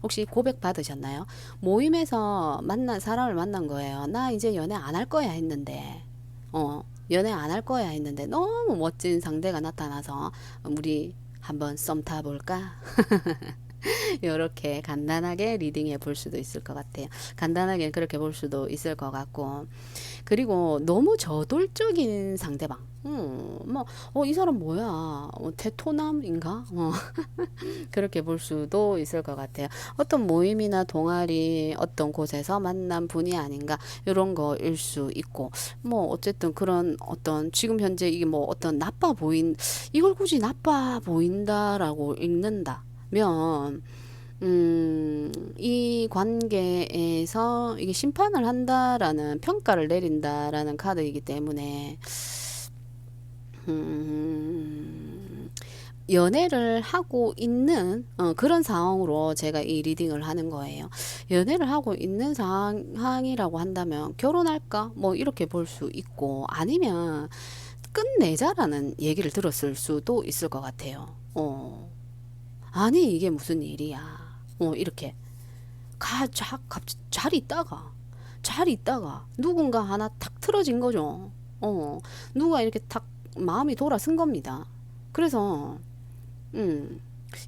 혹시 고백 받으셨나요? 모임에서 사람을 만난 거예요. 나 이제 연애 안 할 거야 했는데 연애 안 할 거야 했는데 너무 멋진 상대가 나타나서 우리 한번 썸 타볼까? 이렇게 간단하게 리딩해 볼 수도 있을 것 같아요. 간단하게 그렇게 볼 수도 있을 것 같고, 그리고 너무 저돌적인 상대방. 이 사람 뭐야? 테토남인가? 그렇게 볼 수도 있을 것 같아요. 어떤 모임이나 동아리 어떤 곳에서 만난 분이 아닌가 이런 거일 수 있고, 뭐 어쨌든 그런 어떤 지금 현재 이게 뭐 어떤 나빠 보인 이걸 굳이 나빠 보인다라고 읽는다면 이 관계에서 이게 심판을 한다라는 평가를 내린다라는 카드이기 때문에 연애를 하고 있는 그런 상황으로 제가 이 리딩을 하는 거예요. 연애를 하고 있는 상황이라고 한다면 결혼할까? 뭐 이렇게 볼 수 있고, 아니면 끝내자라는 얘기를 들었을 수도 있을 것 같아요. 아니 이게 무슨 일이야. 이렇게 잘 있다가 누군가 하나 탁 틀어진 거죠. 누가 이렇게 탁 마음이 돌아선 겁니다. 그래서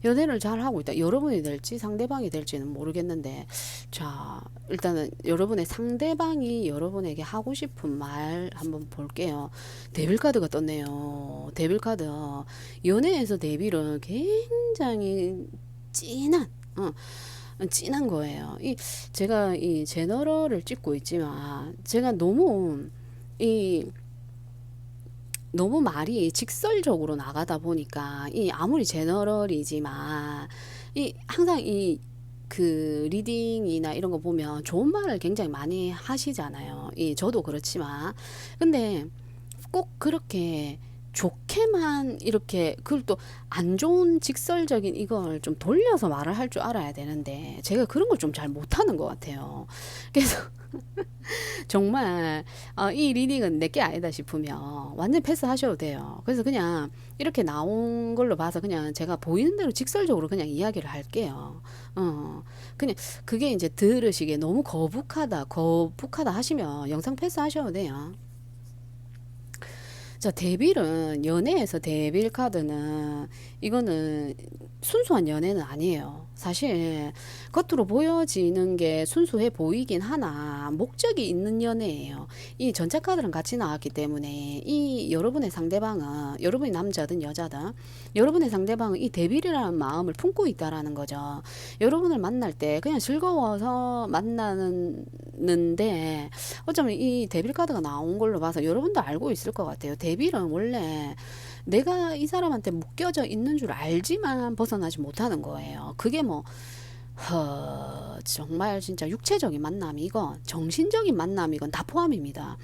연애를 잘 하고 있다. 여러분이 될지 상대방이 될지는 모르겠는데, 자, 일단은 여러분의 상대방이 여러분에게 하고 싶은 말 한번 볼게요. 데빌 카드가 떴네요. 데빌 카드. 연애에서 데빌은 굉장히 진한 거예요. 제가 이 제너럴을 찍고 있지만, 제가 너무 말이 직설적으로 나가다 보니까 아무리 제너럴이지만 항상 그 리딩이나 이런 거 보면 좋은 말을 굉장히 많이 하시잖아요. 저도 그렇지만 근데 꼭 그렇게 좋게만 이렇게 그걸 또 안 좋은 직설적인 이걸 좀 돌려서 말을 할 줄 알아야 되는데 제가 그런 걸 좀 잘 못하는 것 같아요. 그래서 정말 이 리딩은 내게 아니다 싶으면 완전 패스하셔도 돼요. 그래서 그냥 이렇게 나온 걸로 봐서 그냥 제가 보이는 대로 직설적으로 그냥 이야기를 할게요. 그냥 그게 이제 들으시기에 너무 거북하다 하시면 영상 패스하셔도 돼요. 자, 데빌은 연애에서 데빌 카드는 이거는 순수한 연애는 아니에요. 사실 겉으로 보여지는 게 순수해 보이긴 하나 목적이 있는 연애예요. 이 전체 카드랑 같이 나왔기 때문에 이 여러분의 상대방은 여러분이 남자든 여자든 여러분의 상대방은 이 데빌이라는 마음을 품고 있다라는 거죠. 여러분을 만날 때 그냥 즐거워서 만나는데 어쩌면 이 데빌 카드가 나온 걸로 봐서 여러분도 알고 있을 것 같아요. 데빌은 원래 내가 이 사람한테 묶여져 있는 줄 알지만 벗어나지 못하는 거예요. 그게 뭐 정말 진짜 육체적인 만남이건 정신적인 만남이건 다 포함입니다.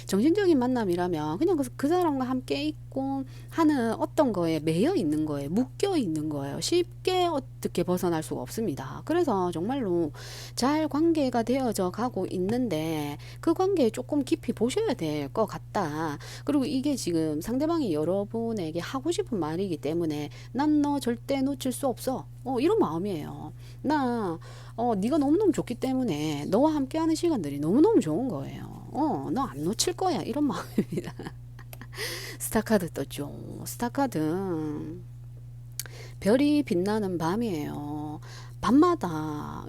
정신적인 만남이라면 그냥 그 사람과 함께 있고 하는 어떤 거에 매여 있는 거예요. 묶여 있는 거예요. 쉽게 어떻게 벗어날 수가 없습니다. 그래서 정말로 잘 관계가 되어져 가고 있는데 그 관계에 조금 깊이 보셔야 될 것 같다. 그리고 이게 지금 상대방이 여러분에게 하고 싶은 말이기 때문에 난 너 절대 놓칠 수 없어. 이런 마음이에요. 네가 너무너무 좋기 때문에 너와 함께하는 시간들이 너무너무 좋은 거예요. 너 안 놓칠 거야. 이런 마음입니다. 스타카드 떴죠. 스타카드. 별이 빛나는 밤이에요. 밤마다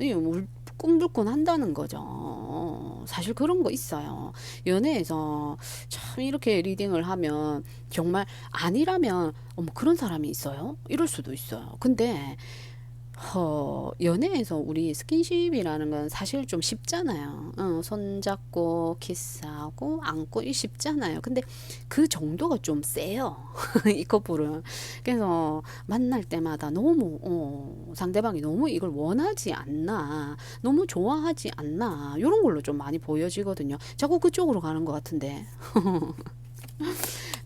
꿈불꾼 한다는 거죠. 사실 그런 거 있어요. 연애에서 참 이렇게 리딩을 하면 정말 아니라면 그런 사람이 있어요? 이럴 수도 있어요. 근데 연애에서 우리 스킨십이라는 건 사실 좀 쉽잖아요. 손잡고 키스하고 안고 이 쉽잖아요. 근데 그 정도가 좀 세요. 이 커플은. 그래서 만날 때마다 너무 상대방이 너무 이걸 원하지 않나, 너무 좋아하지 않나 이런 걸로 좀 많이 보여지거든요. 자꾸 그쪽으로 가는 것 같은데.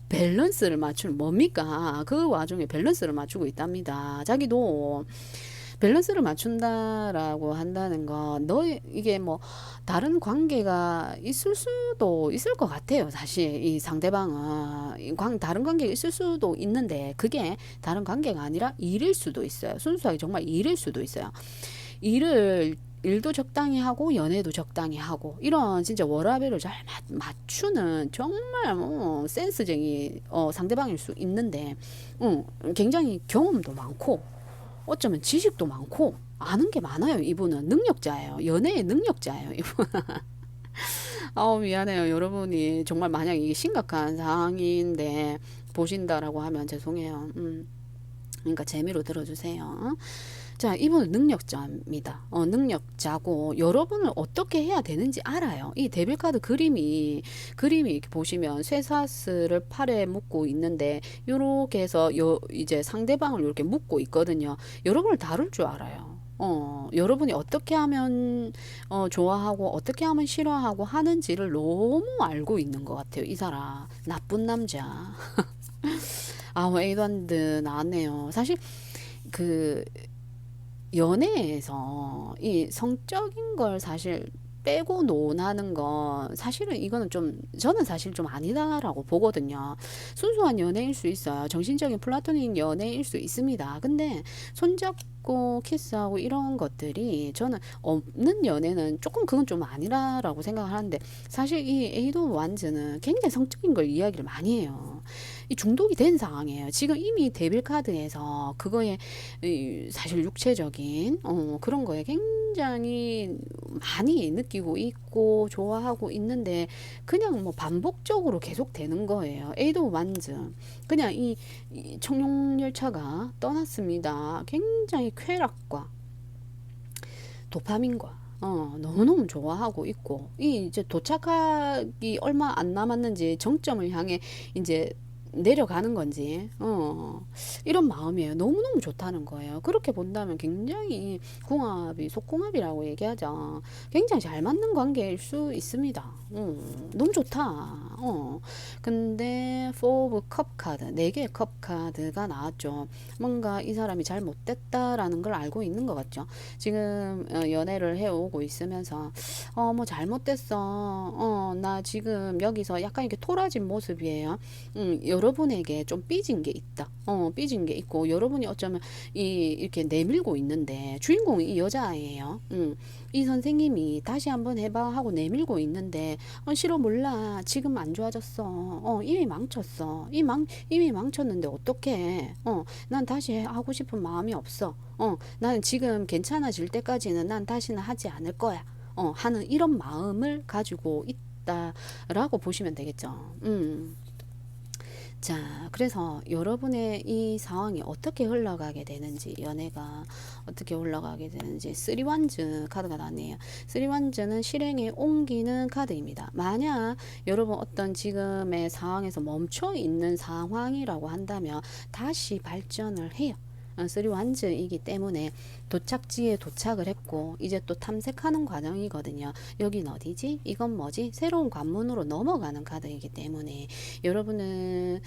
밸런스를 맞추는 뭡니까? 그 와중에 밸런스를 맞추고 있답니다. 자기도 밸런스를 맞춘다라고 한다는 건 이게 뭐 다른 관계가 있을 수도 있을 것 같아요. 사실 이 상대방은 다른 관계가 있을 수도 있는데 그게 다른 관계가 아니라 일일 수도 있어요. 순수하게 정말 일일 수도 있어요. 일을 일도 적당히 하고 연애도 적당히 하고 이런 진짜 워라밸을 잘 맞추는 정말 센스쟁이 상대방일 수 있는데 굉장히 경험도 많고 어쩌면 지식도 많고 아는 게 많아요. 이분은 능력자예요. 연애의 능력자예요. 이분. 미안해요. 여러분이 정말 만약 이게 심각한 상황인데 보신다라고 하면 죄송해요. 그러니까 재미로 들어주세요. 자, 이분은 능력자입니다. 능력자고 여러분을 어떻게 해야 되는지 알아요. 이 데빌카드 그림이 이렇게 보시면 쇠사슬을 팔에 묶고 있는데 요렇게 해서 이제 상대방을 이렇게 묶고 있거든요. 여러분을 다룰 줄 알아요. 여러분이 어떻게 하면 좋아하고 어떻게 하면 싫어하고 하는지를 너무 알고 있는 것 같아요. 이 사람 나쁜 남자. 에이던드 나왔네요. 사실 그 연애에서 이 성적인 걸 사실 빼고 논하는 건 사실은 이거는 좀 저는 사실 좀 아니다라고 보거든요. 순수한 연애일 수 있어요. 정신적인 플라토닉 연애일 수 있습니다. 근데 손잡고 키스하고 이런 것들이 저는 없는 연애는 조금 그건 좀 아니라라고 생각을 하는데 사실 이 에이도 완즈는 굉장히 성적인 걸 이야기를 많이 해요. 이 중독이 된 상황이에요. 지금 이미 데빌 카드에서 그거에 사실 육체적인 그런 거에 굉장히 많이 느끼고 있고 좋아하고 있는데 그냥 뭐 반복적으로 계속 되는 거예요. 에이도 완즈 그냥 이 청룡열차가 떠났습니다. 굉장히 쾌락과 도파민과 너무너무 좋아하고 있고 이제 도착하기 얼마 안 남았는지 정점을 향해 이제 내려가는 건지 이런 마음이에요. 너무너무 좋다는 거예요. 그렇게 본다면 굉장히 궁합이 속궁합이라고 얘기하죠. 굉장히 잘 맞는 관계일 수 있습니다. 너무 좋다. 근데 4 of cup 카드 4개의 컵 카드가 나왔죠. 뭔가 이 사람이 잘 못됐다라는 걸 알고 있는 것 같죠. 지금 연애를 해오고 있으면서 뭐 잘못됐어. 나 지금 여기서 약간 이렇게 토라진 모습이에요. 여러분에게 좀 삐진 게 있다. 삐진 게 있고 여러분이 어쩌면 이렇게 내밀고 있는데 주인공이 이 여자예요. 이 선생님이 다시 한번 해봐 하고 내밀고 있는데 싫어 몰라 지금 안 좋아졌어. 이미 망쳤어. 이미 망쳤는데 어떡해. 난 다시 하고 싶은 마음이 없어. 나는 지금 괜찮아질 때까지는 난 다시는 하지 않을 거야. 하는 이런 마음을 가지고 있다라고 보시면 되겠죠. 자, 그래서 여러분의 이 상황이 어떻게 흘러가게 되는지, 연애가 어떻게 흘러가게 되는지, 쓰리완즈 카드가 나왔네요. 쓰리완즈는 실행에 옮기는 카드입니다. 만약 여러분 어떤 지금의 상황에서 멈춰 있는 상황이라고 한다면 다시 발전을 해요. 쓰리완즈이기 때문에 도착지에 도착을 했고 이제 또 탐색하는 과정이거든요. 여긴 어디지? 이건 뭐지? 새로운 관문으로 넘어가는 카드이기 때문에 여러분은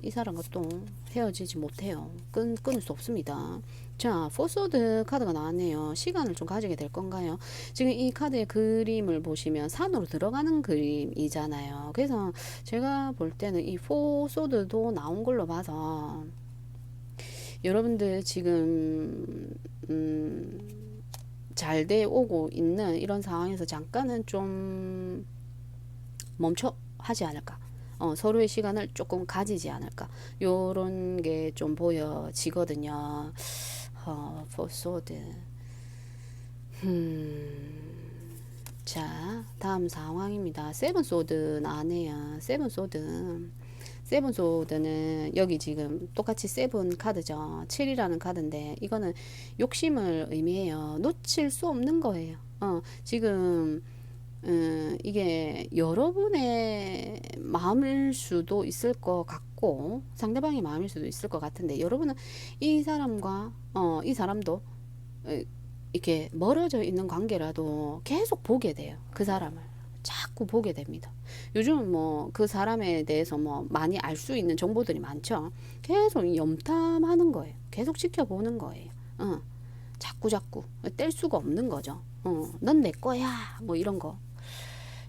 이 사람과 또 헤어지지 못해요. 끊을 수 없습니다. 자, 포소드 카드가 나왔네요. 시간을 좀 가지게 될 건가요? 지금 이 카드의 그림을 보시면 산으로 들어가는 그림이잖아요. 그래서 제가 볼 때는 이 포소드도 나온 걸로 봐서 여러분들 지금 잘 돼 오고 있는 이런 상황에서 잠깐은 좀 멈춰 하지 않을까. 서로의 시간을 조금 가지지 않을까. 요런 게 좀 보여지거든요. 포소드. 자, 다음 상황입니다. 세븐 소드 나네요. 세븐 소드. 세븐 소드는 여기 지금 똑같이 세븐 카드죠. 7이라는 카드인데 이거는 욕심을 의미해요. 놓칠 수 없는 거예요. 지금 이게 여러분의 마음일 수도 있을 것 같고 상대방의 마음일 수도 있을 것 같은데 여러분은 이 사람과 이 사람도 이렇게 멀어져 있는 관계라도 계속 보게 돼요. 그 사람을 자꾸 보게 됩니다. 요즘 뭐 그 사람에 대해서 뭐 많이 알 수 있는 정보들이 많죠. 계속 염탐하는 거예요. 계속 지켜보는 거예요. 자꾸 뗄 수가 없는 거죠. 넌 내 거야. 뭐 이런 거.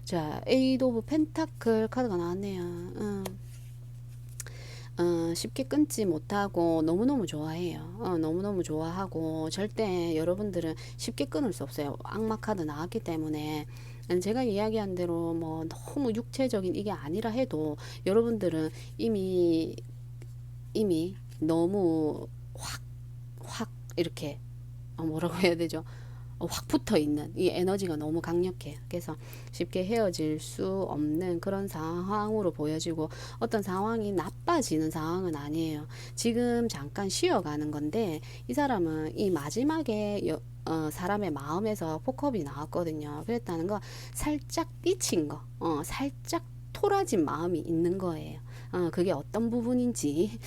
자, 에이드 오브 펜타클 카드가 나왔네요. 쉽게 끊지 못하고 너무너무 좋아해요. 너무너무 좋아하고 절대 여러분들은 쉽게 끊을 수 없어요. 악마 카드 나왔기 때문에 제가 이야기한 대로 뭐 너무 육체적인 이게 아니라 해도 여러분들은 이미 너무 확 이렇게 뭐라고 해야 되죠? 확 붙어 있는 이 에너지가 너무 강력해. 그래서 쉽게 헤어질 수 없는 그런 상황으로 보여지고 어떤 상황이 나빠지는 상황은 아니에요. 지금 잠깐 쉬어가는 건데 이 사람은 이 마지막에 사람의 마음에서 폭컵이 나왔거든요. 그랬다는 거 살짝 삐친 거, 살짝 토라진 마음이 있는 거예요. 그게 어떤 부분인지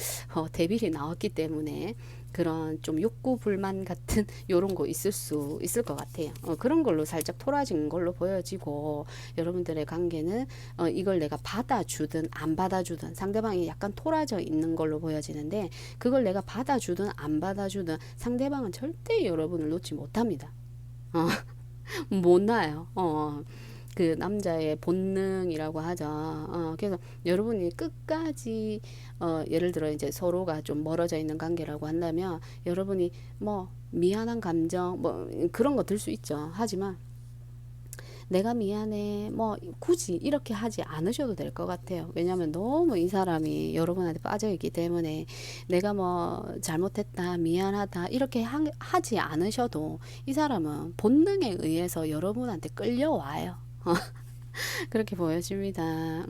대빌이 나왔기 때문에 그런 좀 욕구 불만 같은 요런 거 있을 수 있을 것 같아요. 그런 걸로 살짝 토라진 걸로 보여지고 여러분들의 관계는 이걸 내가 받아주든 안 받아주든 상대방이 약간 토라져 있는 걸로 보여지는데 그걸 내가 받아주든 안 받아주든 상대방은 절대 여러분을 놓지 못합니다. 못 놔요. 그 남자의 본능이라고 하죠. 그래서 여러분이 끝까지 예를 들어 이제 서로가 좀 멀어져 있는 관계라고 한다면 여러분이 뭐 미안한 감정 뭐 그런 거 들 수 있죠. 하지만 내가 미안해 뭐 굳이 이렇게 하지 않으셔도 될 것 같아요. 왜냐하면 너무 이 사람이 여러분한테 빠져 있기 때문에 내가 뭐 잘못했다 미안하다 이렇게 하지 않으셔도 이 사람은 본능에 의해서 여러분한테 끌려와요. 그렇게 보여집니다.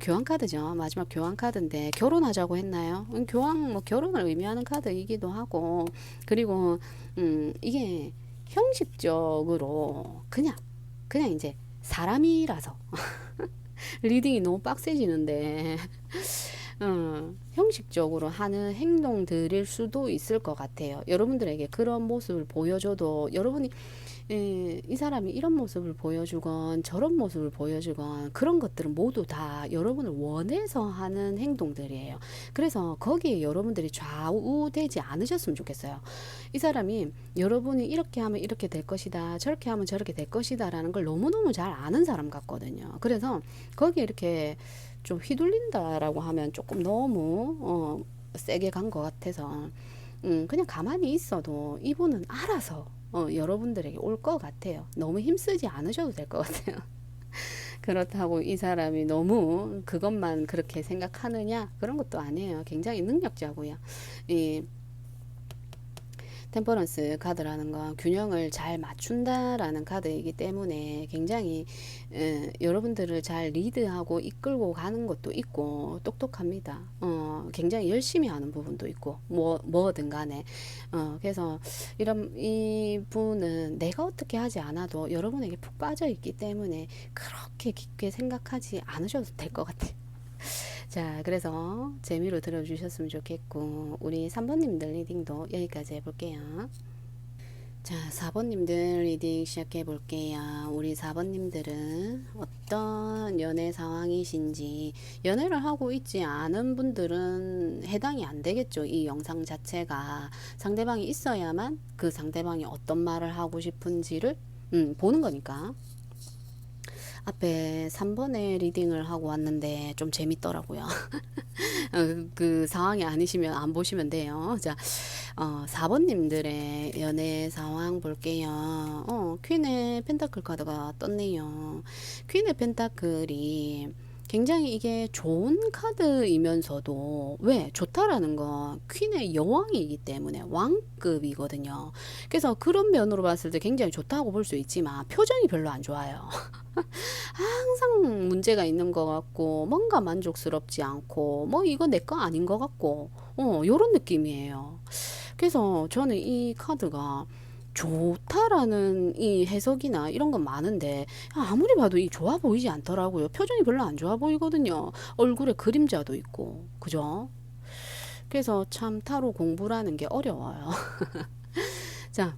교환 카드죠. 마지막 교환 카드인데 결혼하자고 했나요? 교환 뭐 결혼을 의미하는 카드이기도 하고 그리고 이게 형식적으로 그냥 이제 사람이라서 리딩이 너무 빡세지는데 형식적으로 하는 행동들일 수도 있을 것 같아요. 여러분들에게 그런 모습을 보여줘도 여러분이 이 사람이 이런 모습을 보여주건 저런 모습을 보여주건 그런 것들은 모두 다 여러분을 원해서 하는 행동들이에요. 그래서 거기에 여러분들이 좌우되지 않으셨으면 좋겠어요. 이 사람이 여러분이 이렇게 하면 이렇게 될 것이다 저렇게 하면 저렇게 될 것이다 라는 걸 너무너무 잘 아는 사람 같거든요. 그래서 거기에 이렇게 좀 휘둘린다라고 하면 조금 너무 세게 간 것 같아서 그냥 가만히 있어도 이분은 알아서 여러분들에게 올 것 같아요. 너무 힘쓰지 않으셔도 될 것 같아요. 그렇다고 이 사람이 너무 그것만 그렇게 생각하느냐 그런 것도 아니에요. 굉장히 능력자고요. 이 템퍼런스 카드라는 건 균형을 잘 맞춘다라는 카드이기 때문에 굉장히 여러분들을 잘 리드하고 이끌고 가는 것도 있고 똑똑합니다. 굉장히 열심히 하는 부분도 있고 뭐든 간에 그래서 이 분은 내가 어떻게 하지 않아도 여러분에게 푹 빠져 있기 때문에 그렇게 깊게 생각하지 않으셔도 될 것 같아요. 자, 그래서 재미로 들어주셨으면 좋겠고 우리 3번님들 리딩도 여기까지 해볼게요. 자, 4번님들 리딩 시작해 볼게요. 우리 4번님들은 어떤 연애 상황이신지 연애를 하고 있지 않은 분들은 해당이 안 되겠죠. 이 영상 자체가 상대방이 있어야만 그 상대방이 어떤 말을 하고 싶은지를 보는 거니까. 앞에 3번에 리딩을 하고 왔는데 좀 재밌더라고요. 그 상황이 아니시면 안 보시면 돼요. 자, 4번님들의 연애 상황 볼게요. 퀸의 펜타클 카드가 떴네요. 퀸의 펜타클이 굉장히 이게 좋은 카드이면서도 왜 좋다라는 건 퀸의 여왕이기 때문에 왕급이거든요. 그래서 그런 면으로 봤을 때 굉장히 좋다고 볼 수 있지만 표정이 별로 안 좋아요. 항상 문제가 있는 것 같고 뭔가 만족스럽지 않고 뭐 이거 내 거 아닌 것 같고 요런 느낌이에요. 그래서 저는 이 카드가 좋다라는 이 해석이나 이런 건 많은데 아무리 봐도 이 좋아 보이지 않더라고요. 표정이 별로 안 좋아 보이거든요. 얼굴에 그림자도 있고 그죠? 그래서 참 타로 공부라는 게 어려워요. 자,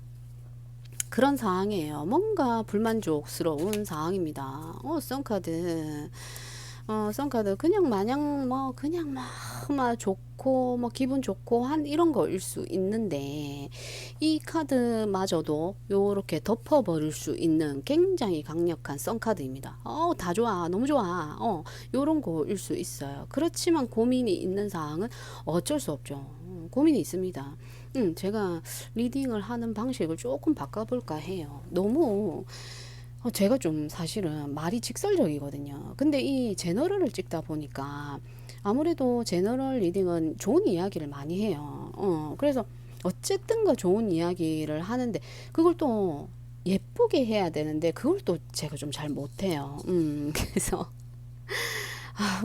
그런 상황이에요. 뭔가 불만족스러운 상황입니다. 썬카드 썬카드 그냥 마냥 뭐 그냥 막 좋고 뭐 기분 좋고 한 이런 거일 수 있는데 이 카드마저도 요렇게 덮어버릴 수 있는 굉장히 강력한 썬카드입니다. 다 좋아 너무 좋아 요런 거일 수 있어요. 그렇지만 고민이 있는 사항은 어쩔 수 없죠. 고민이 있습니다. 제가 리딩을 하는 방식을 조금 바꿔볼까 해요. 너무 제가 좀 사실은 말이 직설적이거든요. 근데 이 제너럴을 찍다 보니까 아무래도 제너럴 리딩은 좋은 이야기를 많이 해요. 그래서 어쨌든 좋은 이야기를 하는데 그걸 또 예쁘게 해야 되는데 그걸 또 제가 좀 잘 못해요. 그래서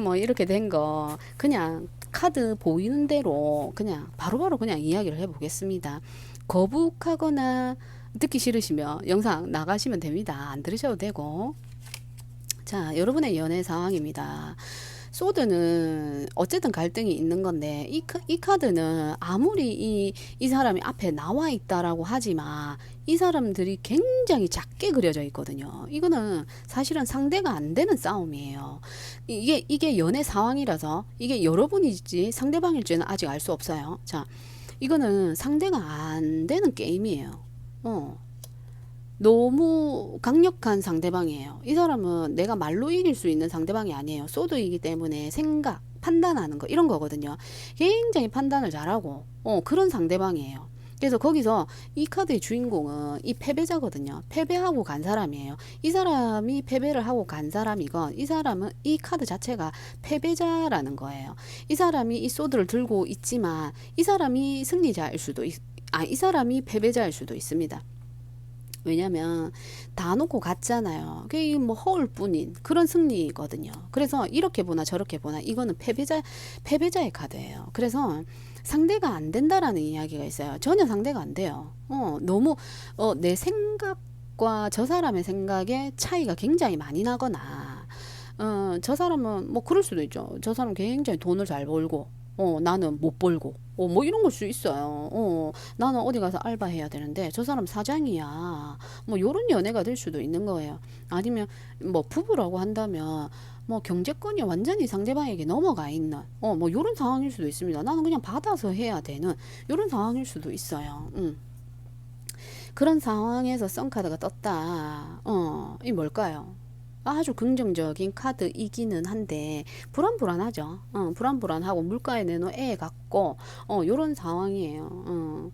뭐 이렇게 된 거 그냥 카드 보이는 대로 그냥 바로바로 그냥 이야기를 해보겠습니다. 거북하거나 듣기 싫으시면 영상 나가시면 됩니다. 안 들으셔도 되고. 자, 여러분의 연애 상황입니다. 소드는 어쨌든 갈등이 있는 건데 이 카드는 아무리 이 사람이 앞에 나와 있다라고 하지만 이 사람들이 굉장히 작게 그려져 있거든요. 이거는 사실은 상대가 안 되는 싸움이에요. 이게 연애 상황이라서 이게 여러분일지 상대방일지는 아직 알 수 없어요. 자, 이거는 상대가 안 되는 게임이에요. 너무 강력한 상대방이에요. 이 사람은 내가 말로 이길 수 있는 상대방이 아니에요. 소드이기 때문에 생각, 판단하는 거 이런 거거든요. 굉장히 판단을 잘하고 그런 상대방이에요. 그래서 거기서 이 카드의 주인공은 이 패배자거든요. 패배하고 간 사람이에요. 이 사람이 패배를 하고 간 사람이건 이 사람은 이 카드 자체가 패배자라는 거예요. 이 사람이 이 소드를 들고 있지만 이 사람이 승리자일 수도 이 사람이 패배자일 수도 있습니다. 왜냐면 다 놓고 갔잖아요. 그게 뭐 허울 뿐인 그런 승리거든요. 그래서 이렇게 보나 저렇게 보나 이거는 패배자의 카드예요. 그래서 상대가 안 된다라는 이야기가 있어요. 전혀 상대가 안 돼요. 너무 내 생각과 저 사람의 생각에 차이가 굉장히 많이 나거나 저 사람은 뭐 그럴 수도 있죠. 저 사람 굉장히 돈을 잘 벌고 나는 못 벌고 뭐 이런 걸 수 있어요. 나는 어디 가서 알바해야 되는데 저 사람 사장이야. 뭐 요런 연애가 될 수도 있는 거예요. 아니면 뭐 부부라고 한다면 뭐 경제권이 완전히 상대방에게 넘어가 있는 뭐 요런 상황일 수도 있습니다. 나는 그냥 받아서 해야 되는 요런 상황일 수도 있어요. 그런 상황에서 썬카드가 떴다. 이 뭘까요? 아주 긍정적인 카드이기는 한데 불안불안하죠. 불안불안하고 물가에 내놓은 애 같고 요런 상황이에요.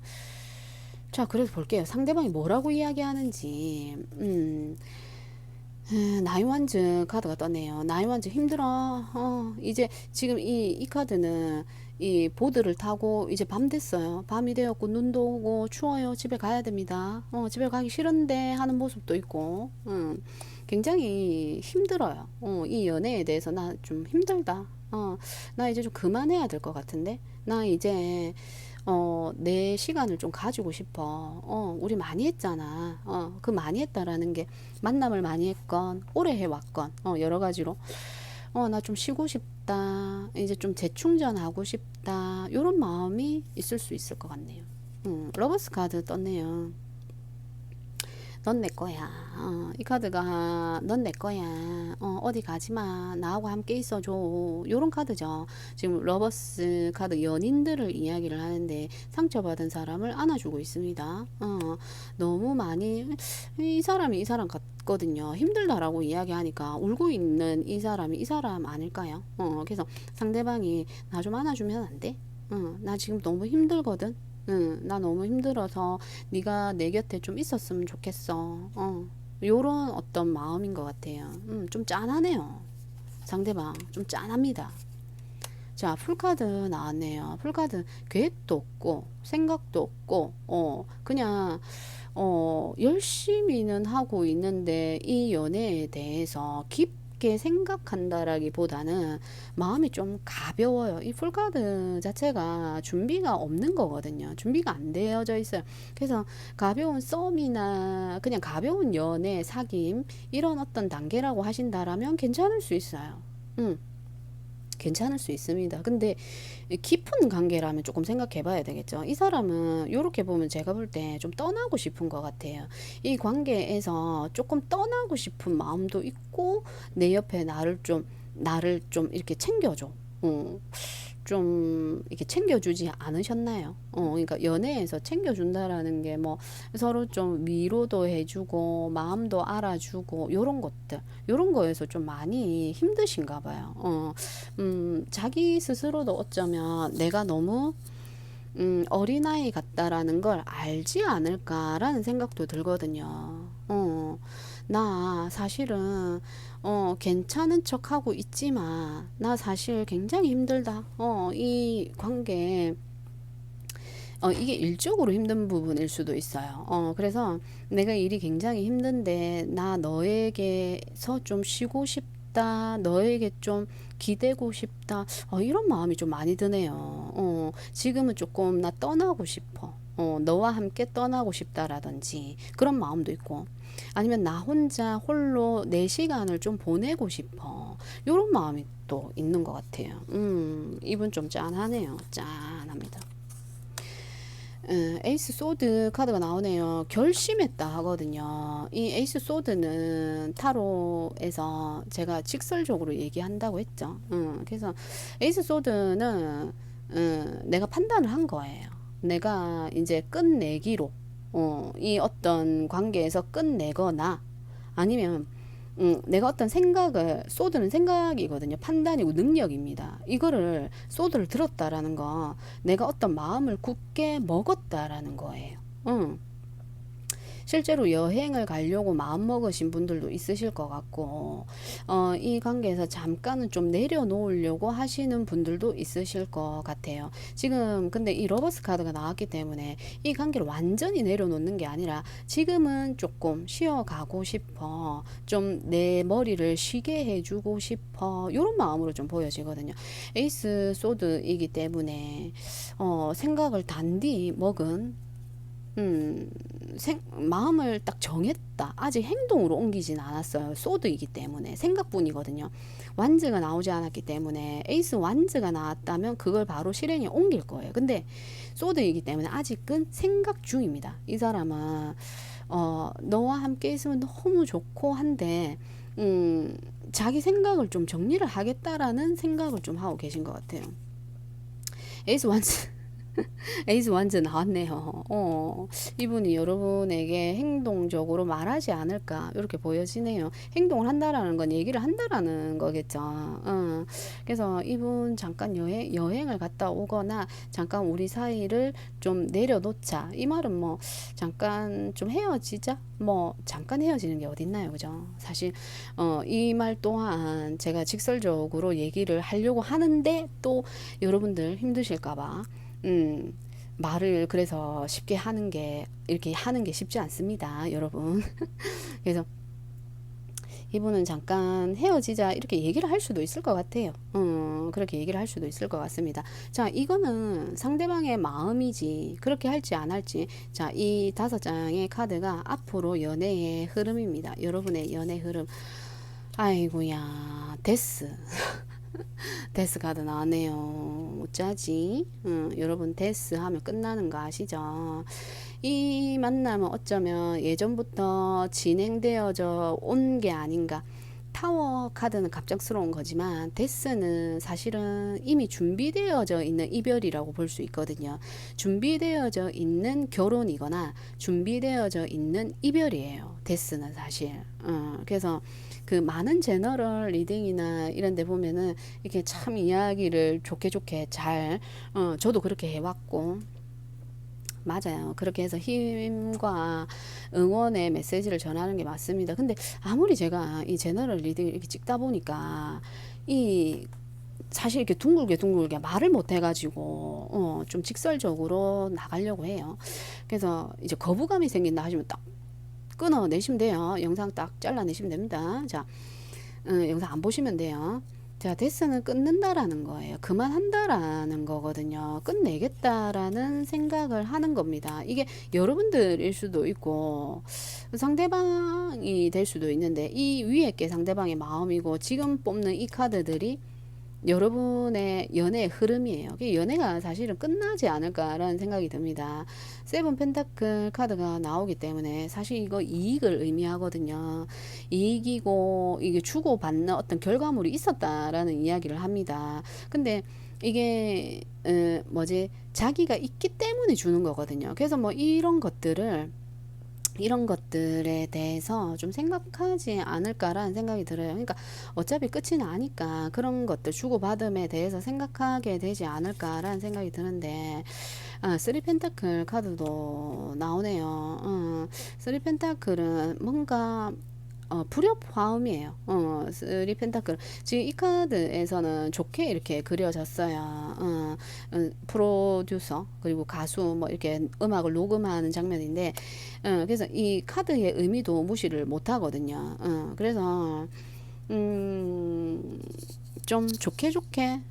자, 그래서 볼게요. 상대방이 뭐라고 이야기하는지. 나이완즈 카드가 떴네요. 나이완즈 힘들어. 이제 지금 이 카드는 이 보드를 타고 이제 밤 됐어요. 밤이 되었고 눈도 오고 추워요. 집에 가야 됩니다. 집에 가기 싫은데 하는 모습도 있고. 굉장히 힘들어요. 이 연애에 대해서 나 좀 힘들다. 나 이제 좀 그만해야 될 것 같은데. 나 이제 내 시간을 좀 가지고 싶어. 우리 많이 했잖아. 그 많이 했다라는 게 만남을 많이 했건, 오래 해왔건, 여러 가지로. 나 좀 쉬고 싶다. 이제 좀 재충전하고 싶다. 요런 마음이 있을 수 있을 것 같네요. 러버스 카드 떴네요. 넌 내 거야. 이 카드가 넌 내 거야. 어디 가지마. 나하고 함께 있어줘. 요런 카드죠. 지금 러버스 카드 연인들을 이야기를 하는데 상처받은 사람을 안아주고 있습니다. 너무 많이 이 사람이 이 사람 같거든요. 힘들다라고 이야기하니까 울고 있는 이 사람이 이 사람 아닐까요? 그래서 상대방이 나 좀 안아주면 안 돼? 나 지금 너무 힘들거든. 나 너무 힘들어서 네가 내 곁에 좀 있었으면 좋겠어. 요런 어떤 마음인 것 같아요. 좀 짠하네요. 상대방 좀 짠합니다. 자, 풀카드 나왔네요. 풀카드 계획도 없고 생각도 없고 그냥 열심히는 하고 있는데 이 연애에 대해서 깊게 생각한다라기보다는 마음이 좀 가벼워요. 이 풀카드 자체가 준비가 없는 거거든요. 준비가 안 되어져 있어요. 그래서 가벼운 썸이나 그냥 가벼운 연애, 사귐 이런 어떤 단계라고 하신다라면 괜찮을 수 있어요. 괜찮을 수 있습니다. 근데 깊은 관계라면 조금 생각해 봐야 되겠죠. 이 사람은 이렇게 보면 제가 볼 때 좀 떠나고 싶은 것 같아요. 이 관계에서 조금 떠나고 싶은 마음도 있고 내 옆에 나를 좀 나를 좀 이렇게 챙겨줘. 좀 이렇게 챙겨주지 않으셨나요? 그러니까 연애에서 챙겨준다라는 게 뭐 서로 좀 위로도 해주고 마음도 알아주고 요런 것들, 요런 거에서 좀 많이 힘드신가 봐요. 자기 스스로도 어쩌면 내가 너무 어린아이 같다라는 걸 알지 않을까라는 생각도 들거든요. 나 사실은 괜찮은 척하고 있지만 나 사실 굉장히 힘들다. 이 관계 이게 일적으로 힘든 부분일 수도 있어요. 그래서 내가 일이 굉장히 힘든데 나 너에게서 좀 쉬고 싶다. 너에게 좀 기대고 싶다. 이런 마음이 좀 많이 드네요. 지금은 조금 나 떠나고 싶어. 너와 함께 떠나고 싶다라든지 그런 마음도 있고 아니면 나 혼자 홀로 내 시간을 좀 보내고 싶어. 이런 마음이 또 있는 것 같아요. 이분 좀 짠하네요. 짠합니다. 에이스 소드 카드가 나오네요. 결심했다 하거든요. 이 에이스 소드는 타로에서 제가 직설적으로 얘기한다고 했죠. 그래서 에이스 소드는 내가 판단을 한 거예요. 내가 이제 끝내기로 이 어떤 관계에서 끝내거나 아니면 내가 어떤 생각을 소드는 생각이거든요. 판단이고 능력입니다. 이거를 소드를 들었다라는 거 내가 어떤 마음을 굳게 먹었다라는 거예요. 실제로 여행을 가려고 마음먹으신 분들도 있으실 것 같고 이 관계에서 잠깐은 좀 내려놓으려고 하시는 분들도 있으실 것 같아요. 지금 근데 이 러버스 카드가 나왔기 때문에 이 관계를 완전히 내려놓는 게 아니라 지금은 조금 쉬어가고 싶어. 좀 내 머리를 쉬게 해주고 싶어. 이런 마음으로 좀 보여지거든요. 에이스 소드이기 때문에 생각을 단디 먹은 마음을 딱 정했다. 아직 행동으로 옮기진 않았어요. 소드이기 때문에 생각뿐이거든요. 완즈가 나오지 않았기 때문에 에이스 완즈가 나왔다면 그걸 바로 실행에 옮길 거예요. 근데 소드이기 때문에 아직은 생각 중입니다. 이 사람은 너와 함께 있으면 너무 좋고 한데 자기 생각을 좀 정리를 하겠다라는 생각을 좀 하고 계신 것 같아요. 에이스 완즈 에이스 완전 나왔네요. 이분이 여러분에게 행동적으로 말하지 않을까 이렇게 보여지네요. 행동을 한다라는 건 얘기를 한다라는 거겠죠. 그래서 이분 잠깐 여행을 갔다 오거나 잠깐 우리 사이를 좀 내려놓자. 이 말은 뭐 잠깐 좀 헤어지자. 뭐 잠깐 헤어지는 게 어딨나요, 그죠? 사실 이 말 또한 제가 직설적으로 얘기를 하려고 하는데 또 여러분들 힘드실까봐. 말을 그래서 쉽게 하는 게 이렇게 하는 게 쉽지 않습니다, 여러분. 그래서 이분은 잠깐 헤어지자 이렇게 얘기를 할 수도 있을 것 같아요. 그렇게 얘기를 할 수도 있을 것 같습니다. 자, 이거는 상대방의 마음이지 그렇게 할지 안 할지. 자, 이 5장의 카드가 앞으로 연애의 흐름입니다. 여러분의 연애 흐름. 아이고야, 데스. 데스 카드 나왔네요. 어쩌지? 여러분 데스 하면 끝나는 거 아시죠? 이 만남은 어쩌면 예전부터 진행되어져 온 게 아닌가. 타워 카드는 갑작스러운 거지만 데스는 사실은 이미 준비되어져 있는 이별이라고 볼 수 있거든요. 준비되어져 있는 결혼이거나 준비되어져 있는 이별이에요. 데스는 사실. 그래서 그 많은 제너럴 리딩이나 이런 데 보면은 이렇게 참 이야기를 좋게 좋게 잘 저도 그렇게 해왔고 맞아요. 그렇게 해서 힘과 응원의 메시지를 전하는 게 맞습니다. 근데 아무리 제가 이 제너럴 리딩을 이렇게 찍다 보니까 이 사실 이렇게 둥글게 말을 못 해가지고 좀 직설적으로 나가려고 해요. 그래서 이제 거부감이 생긴다 하시면 딱 끊어내시면 돼요. 영상 딱 잘라내시면 됩니다. 자, 영상 안 보시면 돼요. 자, 데스는 끊는다라는 거예요. 그만한다라는 거거든요. 끝내겠다라는 생각을 하는 겁니다. 이게 여러분들일 수도 있고 상대방이 될 수도 있는데 이 위에 게 상대방의 마음이고 지금 뽑는 이 카드들이 여러분의 연애의 흐름이에요. 연애가 사실은 끝나지 않을까라는 생각이 듭니다. 세븐 펜타클 카드가 나오기 때문에 사실 이거 이익을 의미하거든요. 이익이고 이게 주고받는 어떤 결과물이 있었다라는 이야기를 합니다. 근데 이게 뭐지? 자기가 있기 때문에 주는 거거든요. 그래서 뭐 이런 것들에 대해서 좀 생각하지 않을까라는 생각이 들어요. 그러니까 어차피 끝이 나니까 그런 것들 주고받음에 대해서 생각하게 되지 않을까라는 생각이 드는데, 쓰리 펜타클 카드도 나오네요. 쓰리 펜타클은 뭔가 불협화음이에요. 쓰리 펜타클. 지금 이 카드에서는 좋게 이렇게 그려졌어요. 프로듀서, 그리고 가수, 뭐 이렇게 음악을 녹음하는 장면인데, 그래서 이 카드의 의미도 무시를 못 하거든요. 그래서, 좀 좋게,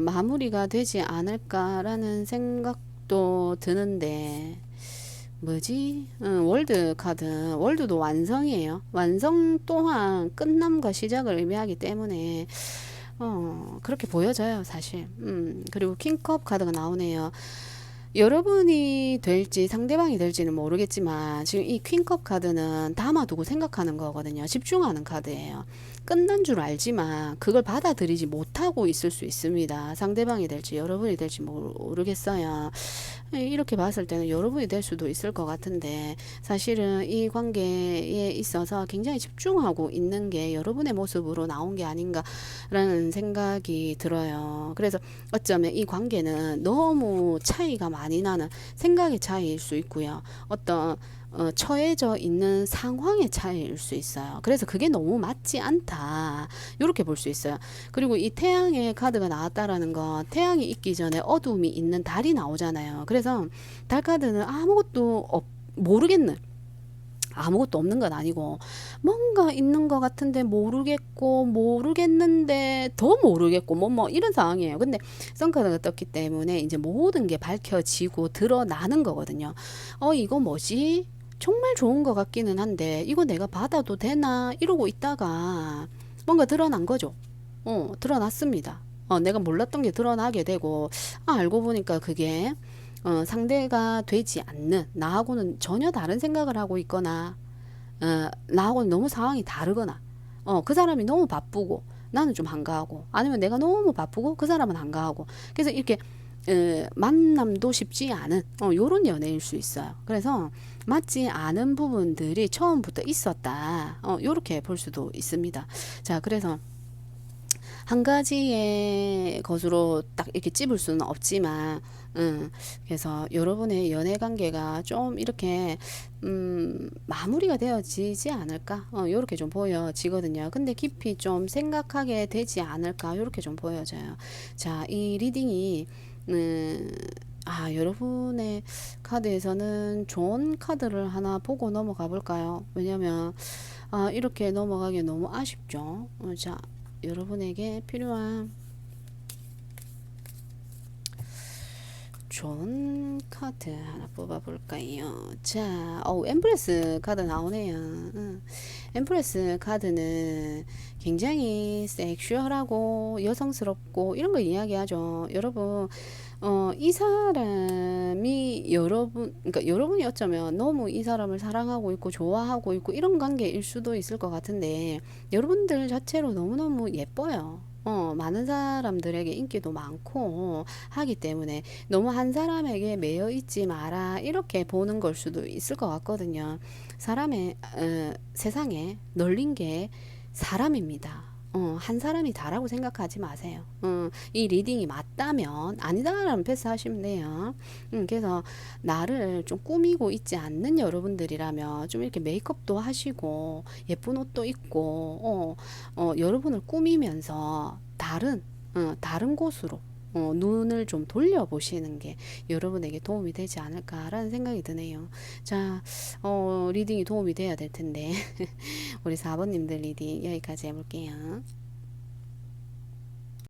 마무리가 되지 않을까라는 생각도 드는데, 뭐지? 월드 카드. 월드도 완성이에요. 완성 또한 끝남과 시작을 의미하기 때문에, 그렇게 보여져요, 사실. 그리고 킹컵 카드가 나오네요. 여러분이 될지 상대방이 될지는 모르겠지만 지금 이 퀸컵 카드는 담아두고 생각하는 거거든요. 집중하는 카드예요. 끝난 줄 알지만 그걸 받아들이지 못하고 있을 수 있습니다. 상대방이 될지 여러분이 될지 모르겠어요. 이렇게 봤을 때는 여러분이 될 수도 있을 것 같은데, 사실은 이 관계에 있어서 굉장히 집중하고 있는 게 여러분의 모습으로 나온 게 아닌가라는 생각이 들어요. 그래서 어쩌면 이 관계는 너무 차이가 많이 나는 생각의 차이일 수 있고요. 어떤 처해져 있는 상황의 차이일 수 있어요. 그래서 그게 너무 맞지 않다, 이렇게 볼 수 있어요. 그리고 이 태양의 카드가 나왔다라는 건 태양이 있기 전에 어둠이 있는 달이 나오잖아요. 그래서 달 카드는 모르겠는, 아무것도 없는 건 아니고 뭔가 있는 것 같은데 모르겠는데 더 모르겠고 뭐 이런 상황이에요. 근데 선카드가 떴기 때문에 이제 모든 게 밝혀지고 드러나는 거거든요. 이거 뭐지? 정말 좋은 것 같기는 한데 이거 내가 받아도 되나 이러고 있다가 뭔가 드러난 거죠. 드러났습니다. 내가 몰랐던 게 드러나게 되고, 알고 보니까 그게 상대가 되지 않는, 나하고는 전혀 다른 생각을 하고 있거나, 나하고는 너무 상황이 다르거나, 그 사람이 너무 바쁘고 나는 좀 한가하고, 아니면 내가 너무 바쁘고 그 사람은 한가하고, 그래서 이렇게 만남도 쉽지 않은 요런 연애일 수 있어요. 그래서 맞지 않은 부분들이 처음부터 있었다, 요렇게 볼 수도 있습니다. 자, 그래서 한 가지의 것으로 딱 이렇게 찝을 수는 없지만, 그래서 여러분의 연애 관계가 좀 이렇게, 마무리가 되어지지 않을까? 요렇게 좀 보여지거든요. 근데 깊이 좀 생각하게 되지 않을까? 요렇게 좀 보여져요. 자, 이 리딩이, 여러분의 카드에서는 좋은 카드를 하나 보고 넘어가 볼까요? 왜냐면, 이렇게 넘어가기 너무 아쉽죠. 자, 여러분에게 필요한 좋은 카드 하나 뽑아볼까요? 자, 엠프레스 카드 나오네요. 엠프레스 카드는 굉장히 섹슈얼하고 여성스럽고 이런 거 이야기하죠. 여러분, 이 사람이 그러니까 여러분이 어쩌면 너무 이 사람을 사랑하고 있고 좋아하고 있고 이런 관계일 수도 있을 것 같은데, 여러분들 자체로 너무너무 예뻐요. 많은 사람들에게 인기도 많고 하기 때문에 너무 한 사람에게 매여 있지 마라, 이렇게 보는 걸 수도 있을 것 같거든요. 세상에 널린 게 사람입니다. 한 사람이 다라고 생각하지 마세요. 이 리딩이 맞다면, 아니다라면 패스하시면 돼요. 그래서 나를 좀 꾸미고 있지 않는 여러분들이라면 좀 이렇게 메이크업도 하시고 예쁜 옷도 입고, 여러분을 꾸미면서 다른 곳으로 눈을 좀 돌려보시는 게 여러분에게 도움이 되지 않을까라는 생각이 드네요. 자, 리딩이 도움이 돼야 될 텐데 우리 4번님들 리딩 여기까지 해볼게요.